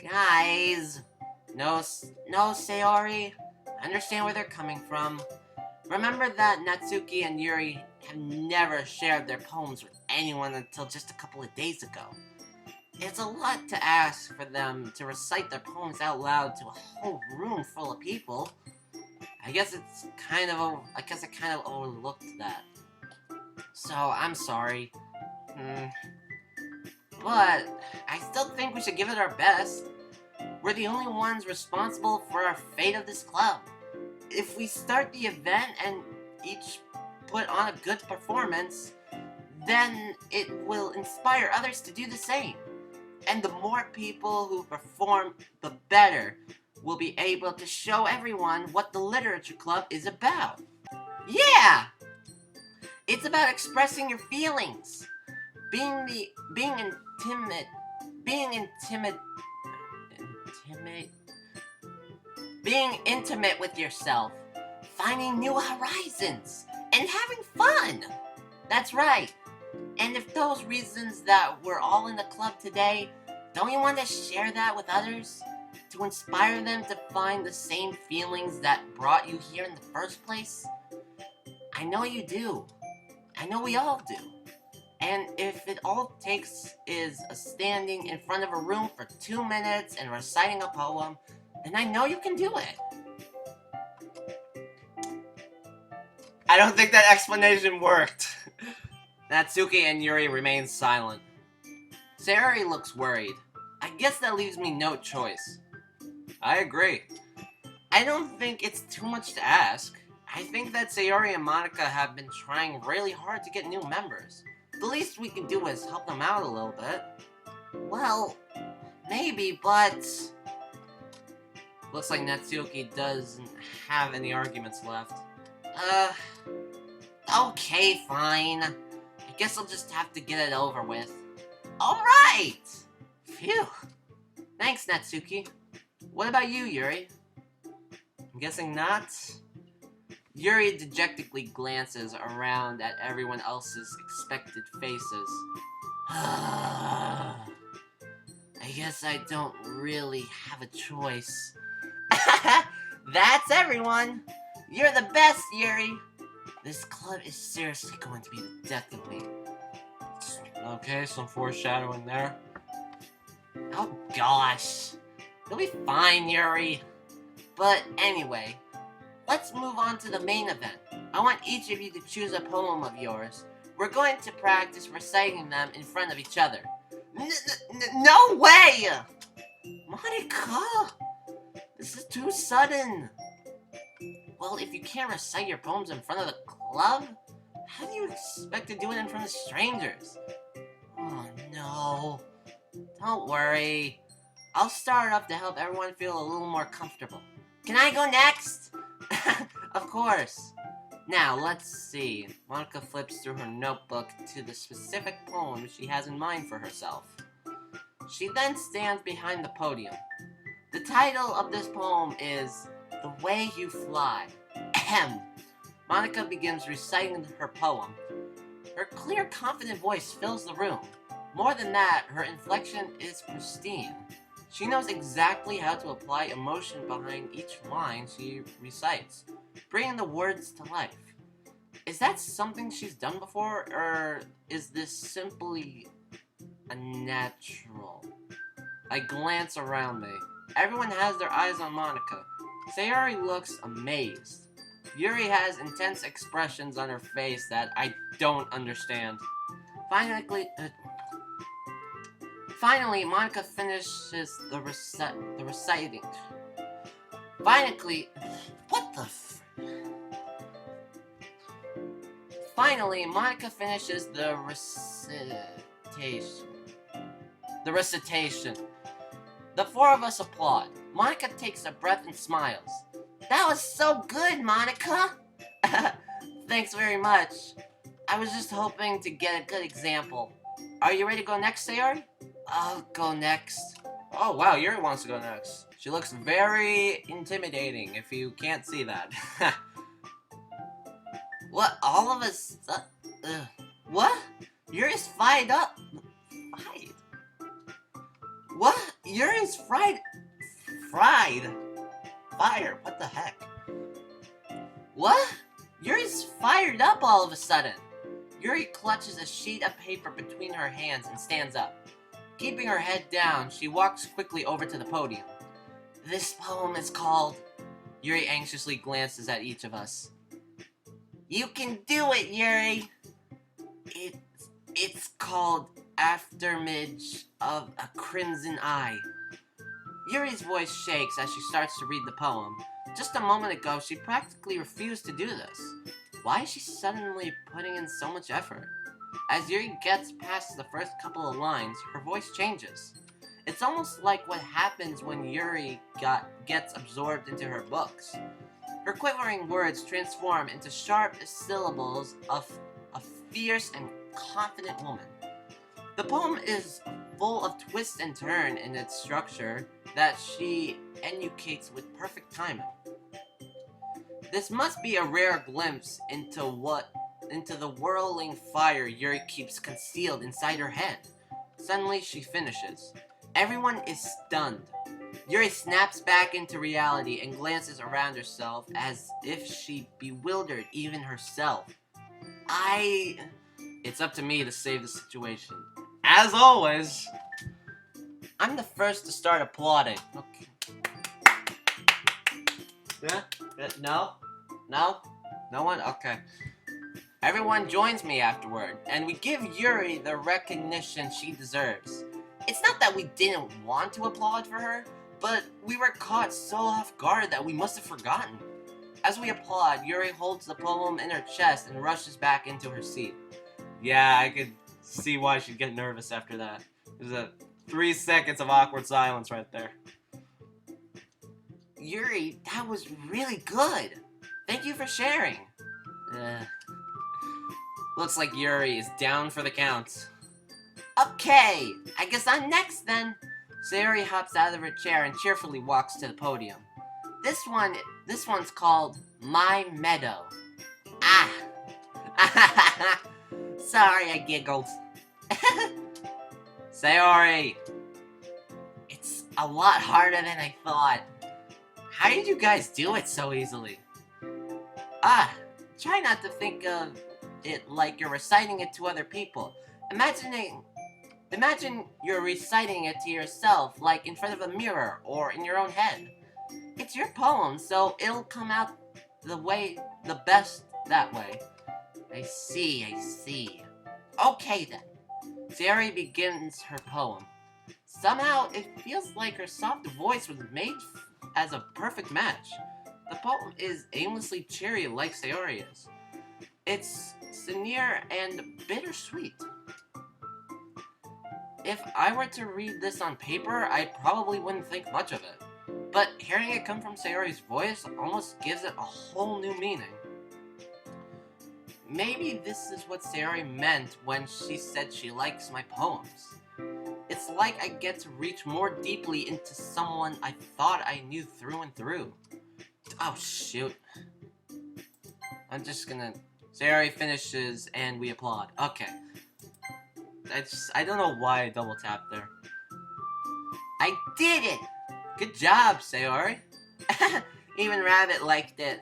[SPEAKER 1] Guys, no, Sayori. I understand where they're coming from. Remember that Natsuki and Yuri have never shared their poems with anyone until just a couple of days ago. It's a lot to ask for them to recite their poems out loud to a whole room full of people. I guess I kind of overlooked that. So, I'm sorry. But I still think we should give it our best. We're the only ones responsible for our fate of this club. If we start the event and each put on a good performance, then it will inspire others to do the same. And the more people who perform, the better we'll be able to show everyone what the literature club is about. Yeah! It's about expressing your feelings. Being intimate with yourself, finding new horizons, and having fun. That's right. And if those reasons that we're all in the club today, don't you want to share that with others? To inspire them to find the same feelings that brought you here in the first place? I know you do. I know we all do. And if it all takes is standing in front of a room for 2 minutes and reciting a poem, then I know you can do it. I don't think that explanation worked. Natsuki and Yuri remain silent. Sayori looks worried. I guess that leaves me no choice. I agree. I don't think it's too much to ask. I think that Sayori and Monica have been trying really hard to get new members. The least we can do is help them out a little bit. Well, maybe, but... Looks like Natsuki doesn't have any arguments left. Okay, fine. I guess I'll just have to get it over with. Alright! Phew. Thanks, Natsuki. What about you, Yuri? I'm guessing not? Yuri dejectedly glances around at everyone else's expected faces. I guess I don't really have a choice. That's everyone! You're the best, Yuri! This club is seriously going to be the death of me. Okay, some foreshadowing there. Oh gosh. You'll be fine, Yuri. But anyway, let's move on to the main event. I want each of you to choose a poem of yours. We're going to practice reciting them in front of each other. No way! Monica! This is too sudden. Well, if you can't recite your poems in front of the club, how do you expect to do it in front of strangers? Oh no. Don't worry. I'll start off to help everyone feel a little more comfortable. Can I go next? Of course. Now, let's see. Monica flips through her notebook to the specific poem she has in mind for herself. She then stands behind the podium. The title of this poem is The Way You Fly. Ahem. Monica begins reciting her poem. Her clear, confident voice fills the room. More than that, her inflection is pristine. She knows exactly how to apply emotion behind each line she recites, bringing the words to life. Is that something she's done before, or is this simply a natural? I glance around me. Everyone has their eyes on Monica. Sayori looks amazed. Yuri has intense expressions on her face that I don't understand. Finally, Monica finishes the reciting. Finally, Monica finishes the recitation. The four of us applaud. Monica takes a breath and smiles. That was so good, Monica! Thanks very much. I was just hoping to get a good example. Are you ready to go next, Sayori? I'll go next. Oh wow, Yuri wants to go next. She looks very intimidating, if you can't see that. What? All of us? What? Yuri's fired up. Fired? What? Yuri's fried? Fire? What the heck? What? Yuri's fired up all of a sudden. Yuri clutches a sheet of paper between her hands and stands up. Keeping her head down, she walks quickly over to the podium. This poem is called... Yuri anxiously glances at each of us. You can do it, Yuri! It's called Aftermage of a Crimson Eye. Yuri's voice shakes as she starts to read the poem. Just a moment ago, she practically refused to do this. Why is she suddenly putting in so much effort? As Yuri gets past the first couple of lines, her voice changes. It's almost like what happens when Yuri gets absorbed into her books. Her quivering words transform into sharp syllables of a fierce and confident woman. The poem is full of twists and turns in its structure that she enunciates with perfect timing. This must be a rare glimpse into what into the whirling fire Yuri keeps concealed inside her head. Suddenly, she finishes. Everyone is stunned. Yuri snaps back into reality and glances around herself as if she bewildered even herself. It's up to me to save the situation. As always, I'm the first to start applauding. Okay. Yeah? No? No? No one? Okay. Everyone joins me afterward, and we give Yuri the recognition she deserves. It's not that we didn't want to applaud for her, but we were caught so off guard that we must have forgotten. As we applaud, Yuri holds the poem in her chest and rushes back into her seat. Yeah, I could see why she'd get nervous after that. There's a 3 seconds of awkward silence right there. Yuri, that was really good. Thank you for sharing. Looks like Yuri is down for the count. Okay, I guess I'm next then. Sayori hops out of her chair and cheerfully walks to the podium. This one's called My Meadow. Ah. Sorry, I giggled. Sayori, it's a lot harder than I thought. How did you guys do it so easily? Try not to think of it like you're reciting it to other people. Imagine you're reciting it to yourself, like in front of a mirror or in your own head. It's your poem, so it'll come out the best that way. I see. Okay then. Sayori begins her poem. Somehow, it feels like her soft voice was made as a perfect match. The poem is aimlessly cheery like Sayori is. It's sincere and bittersweet. If I were to read this on paper, I probably wouldn't think much of it. But hearing it come from Sayori's voice almost gives it a whole new meaning. Maybe this is what Sayori meant when she said she likes my poems. It's like I get to reach more deeply into someone I thought I knew through and through. Oh shoot. I'm just gonna... Sayori finishes and we applaud. Okay. I don't know why I double tapped there. I did it! Good job, Sayori. Even Rabbit liked it.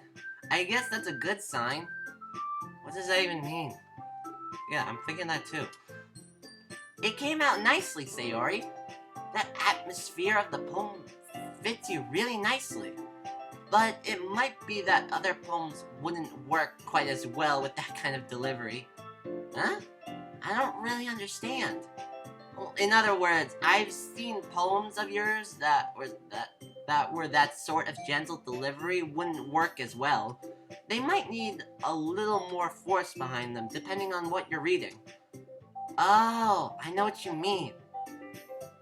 [SPEAKER 1] I guess that's a good sign. What does that even mean? Yeah, I'm thinking that too. It came out nicely, Sayori. That atmosphere of the poem fits you really nicely. But it might be that other poems wouldn't work quite as well with that kind of delivery. Huh? I don't really understand. Well, in other words, I've seen poems of yours that were that sort of gentle delivery wouldn't work as well. They might need a little more force behind them, depending on what you're reading. Oh, I know what you mean.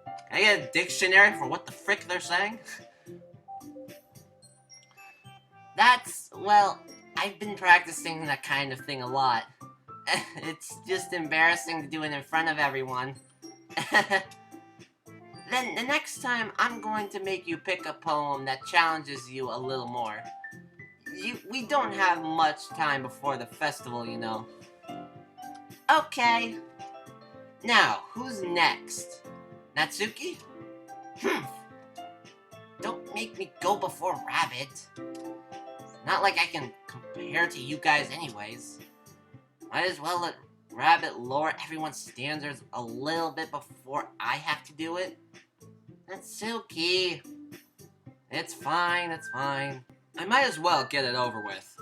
[SPEAKER 1] Can I get a dictionary for what the frick they're saying? Well, I've been practicing that kind of thing a lot. It's just embarrassing to do it in front of everyone. Then the next time, I'm going to make you pick a poem that challenges you a little more. We don't have much time before the festival, you know. Okay. Now, who's next? Natsuki? Don't make me go before Rabbit. Not like I can compare to you guys anyways. Might as well let Rabbit lower everyone's standards a little bit before I have to do it. Natsuki. It's fine. I might as well get it over with.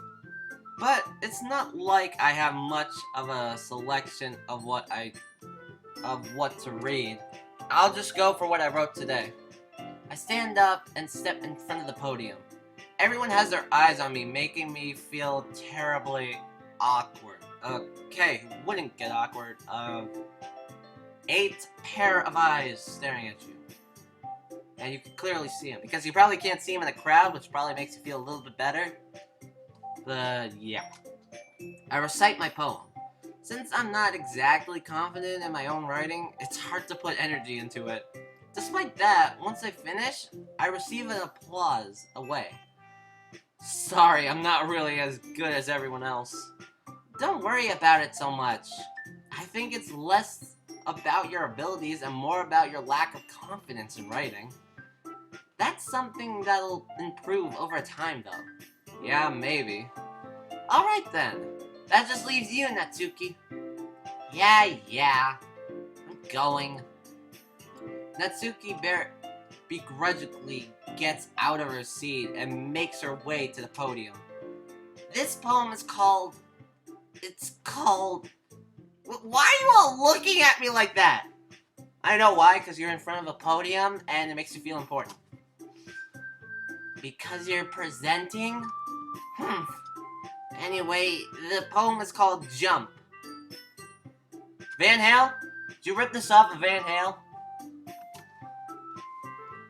[SPEAKER 1] But it's not like I have much of a selection of what to read. I'll just go for what I wrote today. I stand up and step in front of the podium. Everyone has their eyes on me, making me feel terribly awkward. Okay, who wouldn't get awkward? 8 pair of eyes staring at you. And you can clearly see them, because you probably can't see them in the crowd, which probably makes you feel a little bit better. But yeah. I recite my poem. Since I'm not exactly confident in my own writing, it's hard to put energy into it. Despite that, once I finish, I receive an applause away. Sorry, I'm not really as good as everyone else. Don't worry about it so much. I think it's less about your abilities and more about your lack of confidence in writing. That's something that'll improve over time, though. Yeah, maybe. Alright then. That just leaves you, Natsuki. Yeah. I'm going. Natsuki begrudgingly gets out of her seat and makes her way to the podium. This poem is called... It's called... Why are you all looking at me like that? I know why, because you're in front of a podium and it makes you feel important. Because you're presenting? Anyway, the poem is called Jump. Van Hale? Did you rip this off of Van Hale?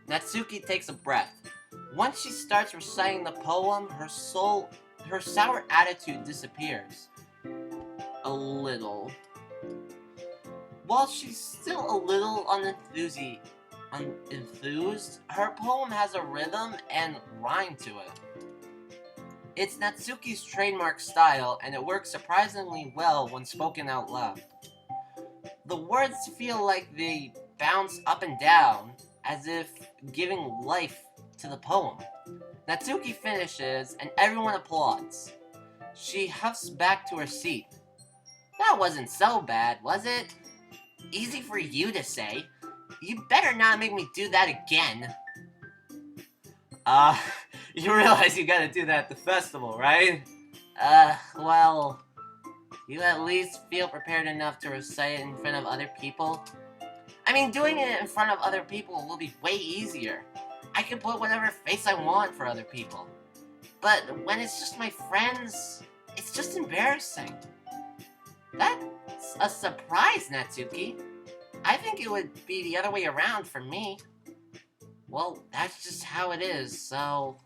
[SPEAKER 1] Natsuki takes a breath. Once she starts reciting the poem, her sour attitude disappears. A little. While she's still a little unenthused, her poem has a rhythm and rhyme to it. It's Natsuki's trademark style, and it works surprisingly well when spoken out loud. The words feel like they bounce up and down, as if giving life to the poem. Natsuki finishes, and everyone applauds. She huffs back to her seat. That wasn't so bad, was it? Easy for you to say. You better not make me do that again. You realize you gotta do that at the festival, right? Well... You at least feel prepared enough to recite it in front of other people? I mean, doing it in front of other people will be way easier. I can put whatever face I want for other people. But when it's just my friends, it's just embarrassing. That's a surprise, Natsuki. I think it would be the other way around for me. Well, that's just how it is, so...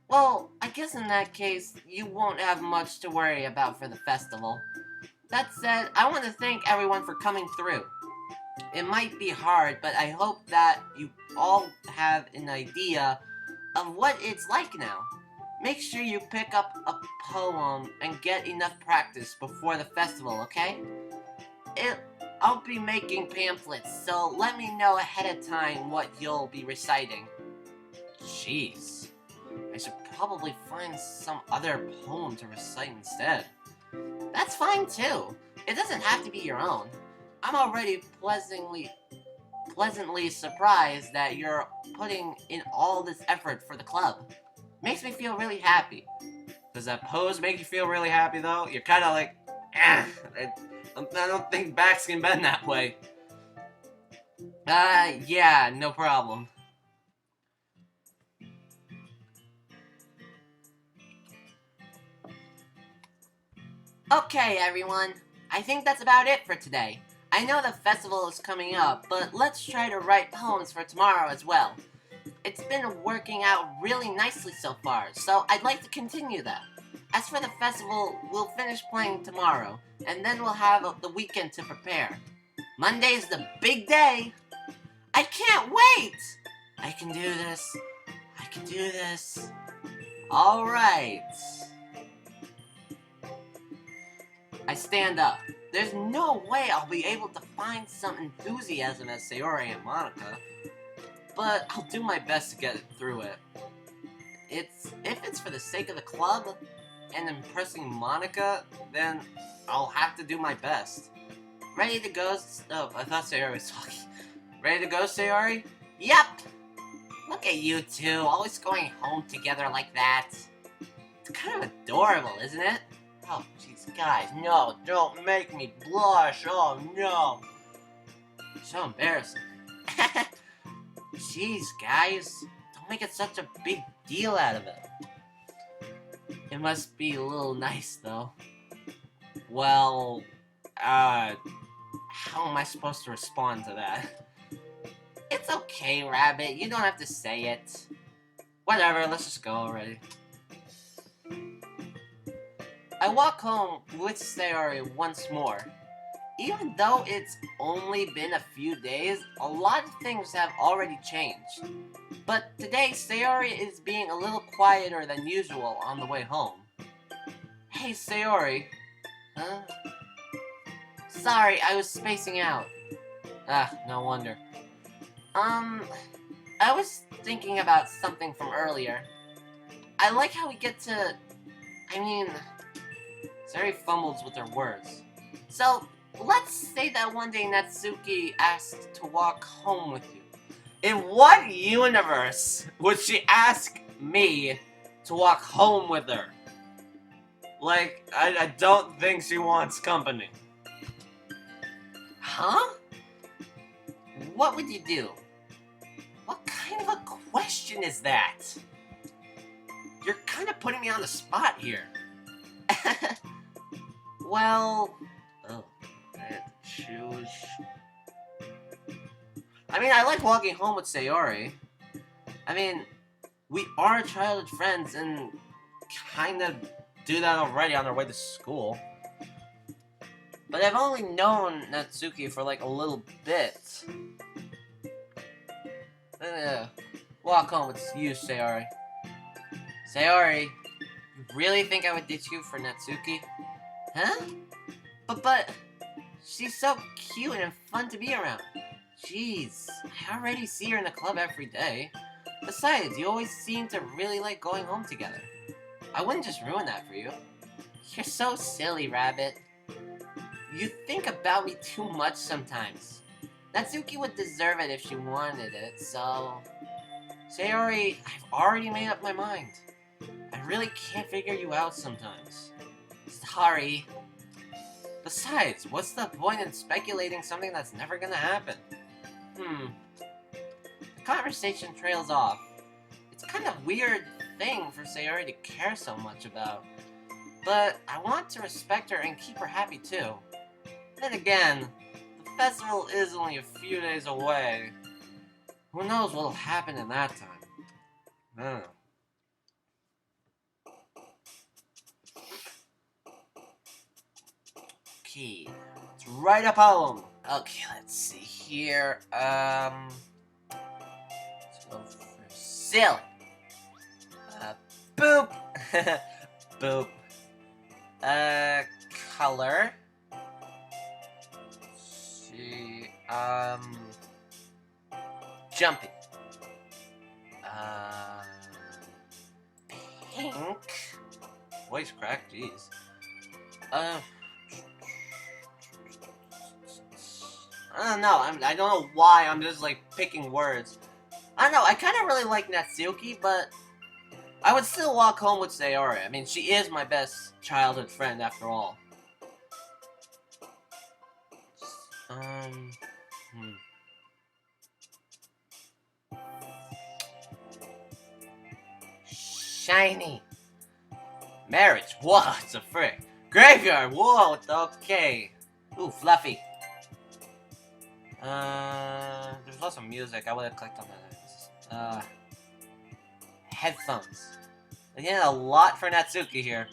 [SPEAKER 1] Well, I guess in that case, you won't have much to worry about for the festival. That said, I want to thank everyone for coming through. It might be hard, but I hope that you all have an idea of what it's like now. Make sure you pick up a poem and get enough practice before the festival, okay? I'll be making pamphlets, so let me know ahead of time what you'll be reciting. Jeez. I should probably find some other poem to recite instead. That's fine too. It doesn't have to be your own. I'm already pleasantly surprised that you're putting in all this effort for the club. Makes me feel really happy. Does that pose make you feel really happy though? You're kind of like, I don't think backs can bend that way. Yeah, no problem. Okay, everyone. I think that's about it for today. I know the festival is coming up, but let's try to write poems for tomorrow as well. It's been working out really nicely so far, so I'd like to continue that. As for the festival, we'll finish playing tomorrow, and then we'll have the weekend to prepare. Monday's the big day! I can't wait! I can do this. I can do this. Alright. I stand up. There's no way I'll be able to find some enthusiasm as Sayori and Monica, but I'll do my best to get through it. If it's for the sake of the club and impressing Monica, then I'll have to do my best. Ready to go? Oh, I thought Sayori was talking. Ready to go, Sayori? Yep! Look at you two, always going home together like that. It's kind of adorable, isn't it? Oh, jeez, guys, no, don't make me blush, oh no. So embarrassing. Jeez, guys, don't make it such a big deal out of it. It must be a little nice, though. Well, how am I supposed to respond to that? It's okay, Rabbit, you don't have to say it. Whatever, let's just go already. I walk home with Sayori once more. Even though it's only been a few days, a lot of things have already changed. But today, Sayori is being a little quieter than usual on the way home. Hey, Sayori. Huh? Sorry, I was spacing out. Ah, no wonder. I was thinking about something from earlier. I like how we get to... Sayori fumbles with her words. So, let's say that one day Natsuki asked to walk home with you. In what universe would she ask me to walk home with her? Like, I don't think she wants company. Huh? What would you do? What kind of a question is that? You're kind of putting me on the spot here. Well... Oh, I had to choose... I like walking home with Sayori. We are childhood friends and kind of do that already on our way to school. But I've only known Natsuki for like a little bit. Walk home with you, Sayori. Sayori, you really think I would ditch you for Natsuki? Huh? But she's so cute and fun to be around. Jeez, I already see her in the club every day. Besides, you always seem to really like going home together. I wouldn't just ruin that for you. You're so silly, Rabbit. You think about me too much sometimes. Natsuki would deserve it if she wanted it, so... Sayori, I've already made up my mind. I really can't figure you out sometimes. Sorry. Besides, what's the point in speculating something that's never gonna happen? The conversation trails off. It's kind of weird thing for Sayori to care so much about. But I want to respect her and keep her happy too. Then again, the festival is only a few days away. Who knows what'll happen in that time? Okay, let's write a poem. Okay, let's see here. Let's go for silly. Boop. Boop. Color. Let's see. Jumpy. Pink. Voice crack, jeez. I don't know. I don't know why. I'm just like picking words. I don't know. I kind of really like Natsuki, but I would still walk home with Sayori. She is my best childhood friend after all. Shiny. Marriage. What the frick? Graveyard. Whoa. Okay. Ooh, fluffy. There's lots of music. I would have clicked on that. Headphones. Again, a lot for Natsuki here.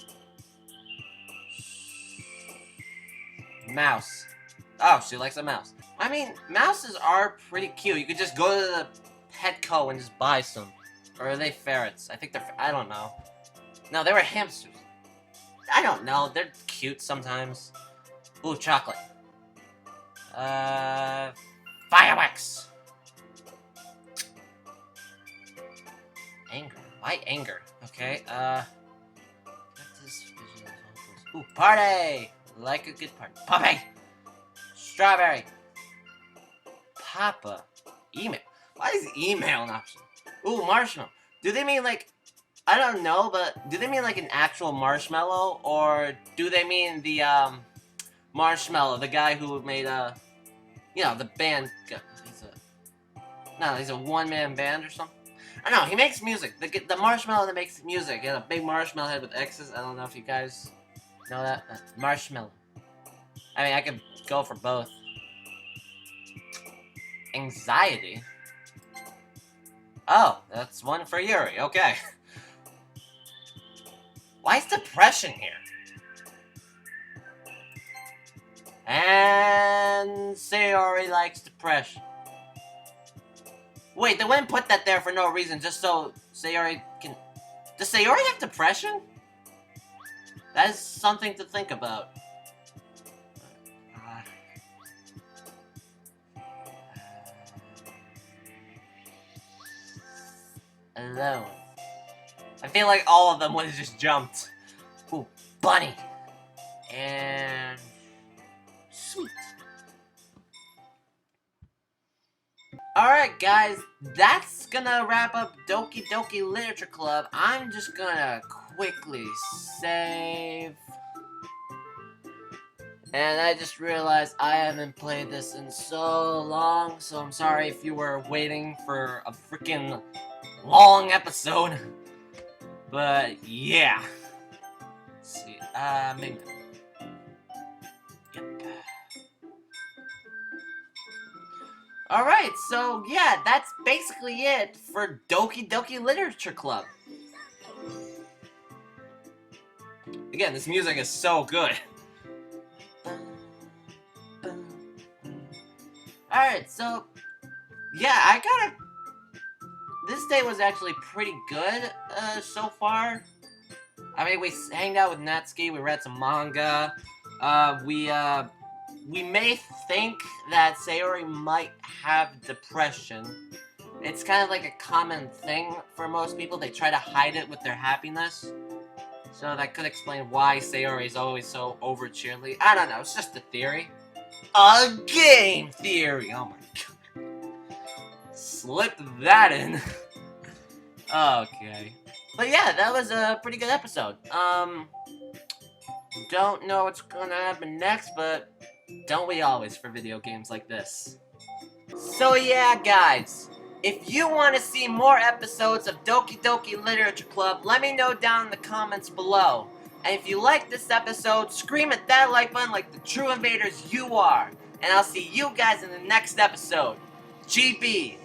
[SPEAKER 1] Mouse. Oh, she likes a mouse. Mouses are pretty cute. You could just go to the Petco and just buy some. Or are they ferrets? I think they're... I don't know. No, they were hamsters. I don't know. They're cute sometimes. Ooh, chocolate. Fireworks! Anger. Why anger? Okay, ooh, party! Like a good party. Puppy! Strawberry! Papa. Email. Why is email an option? Ooh, marshmallow. Do they mean like... I don't know, but do they mean like an actual marshmallow? Or do they mean the, Marshmallow, the guy who made, the band... He's a one-man band or something? I don't know, he makes music. The marshmallow that makes music. He has a big marshmallow head with X's. I don't know if you guys know that. Marshmallow. I could go for both. Anxiety? Oh, that's one for Yuri. Okay. Why is depression here? And Sayori likes depression. Wait, they wouldn't put that there for no reason, just so Sayori can... Does Sayori have depression? That is something to think about. alone. I feel like all of them would have just jumped. Ooh, bunny. And... sweet. Alright guys, that's gonna wrap up Doki Doki Literature Club. I'm just gonna quickly save. And I just realized I haven't played this in so long, so I'm sorry if you were waiting for a freaking long episode. But yeah. Let's see, Manga. Yep. Alright, so yeah, that's basically it for Doki Doki Literature Club. Again, this music is so good. Alright, so yeah, this day was actually pretty good so far. I mean, we hanged out with Natsuki, we read some manga, we may think that Sayori might have depression. It's kind of like a common thing for most people. They try to hide it with their happiness. So that could explain why Sayori is always so over cheerly. I don't know, it's just a theory. A game theory! Oh my god. Slip that in. Okay. But yeah, that was a pretty good episode. Don't know what's gonna happen next, but don't we always for video games like this? So yeah, guys. If you want to see more episodes of Doki Doki Literature Club, let me know down in the comments below. And if you like this episode, scream at that like button like the true invaders you are. And I'll see you guys in the next episode. GB!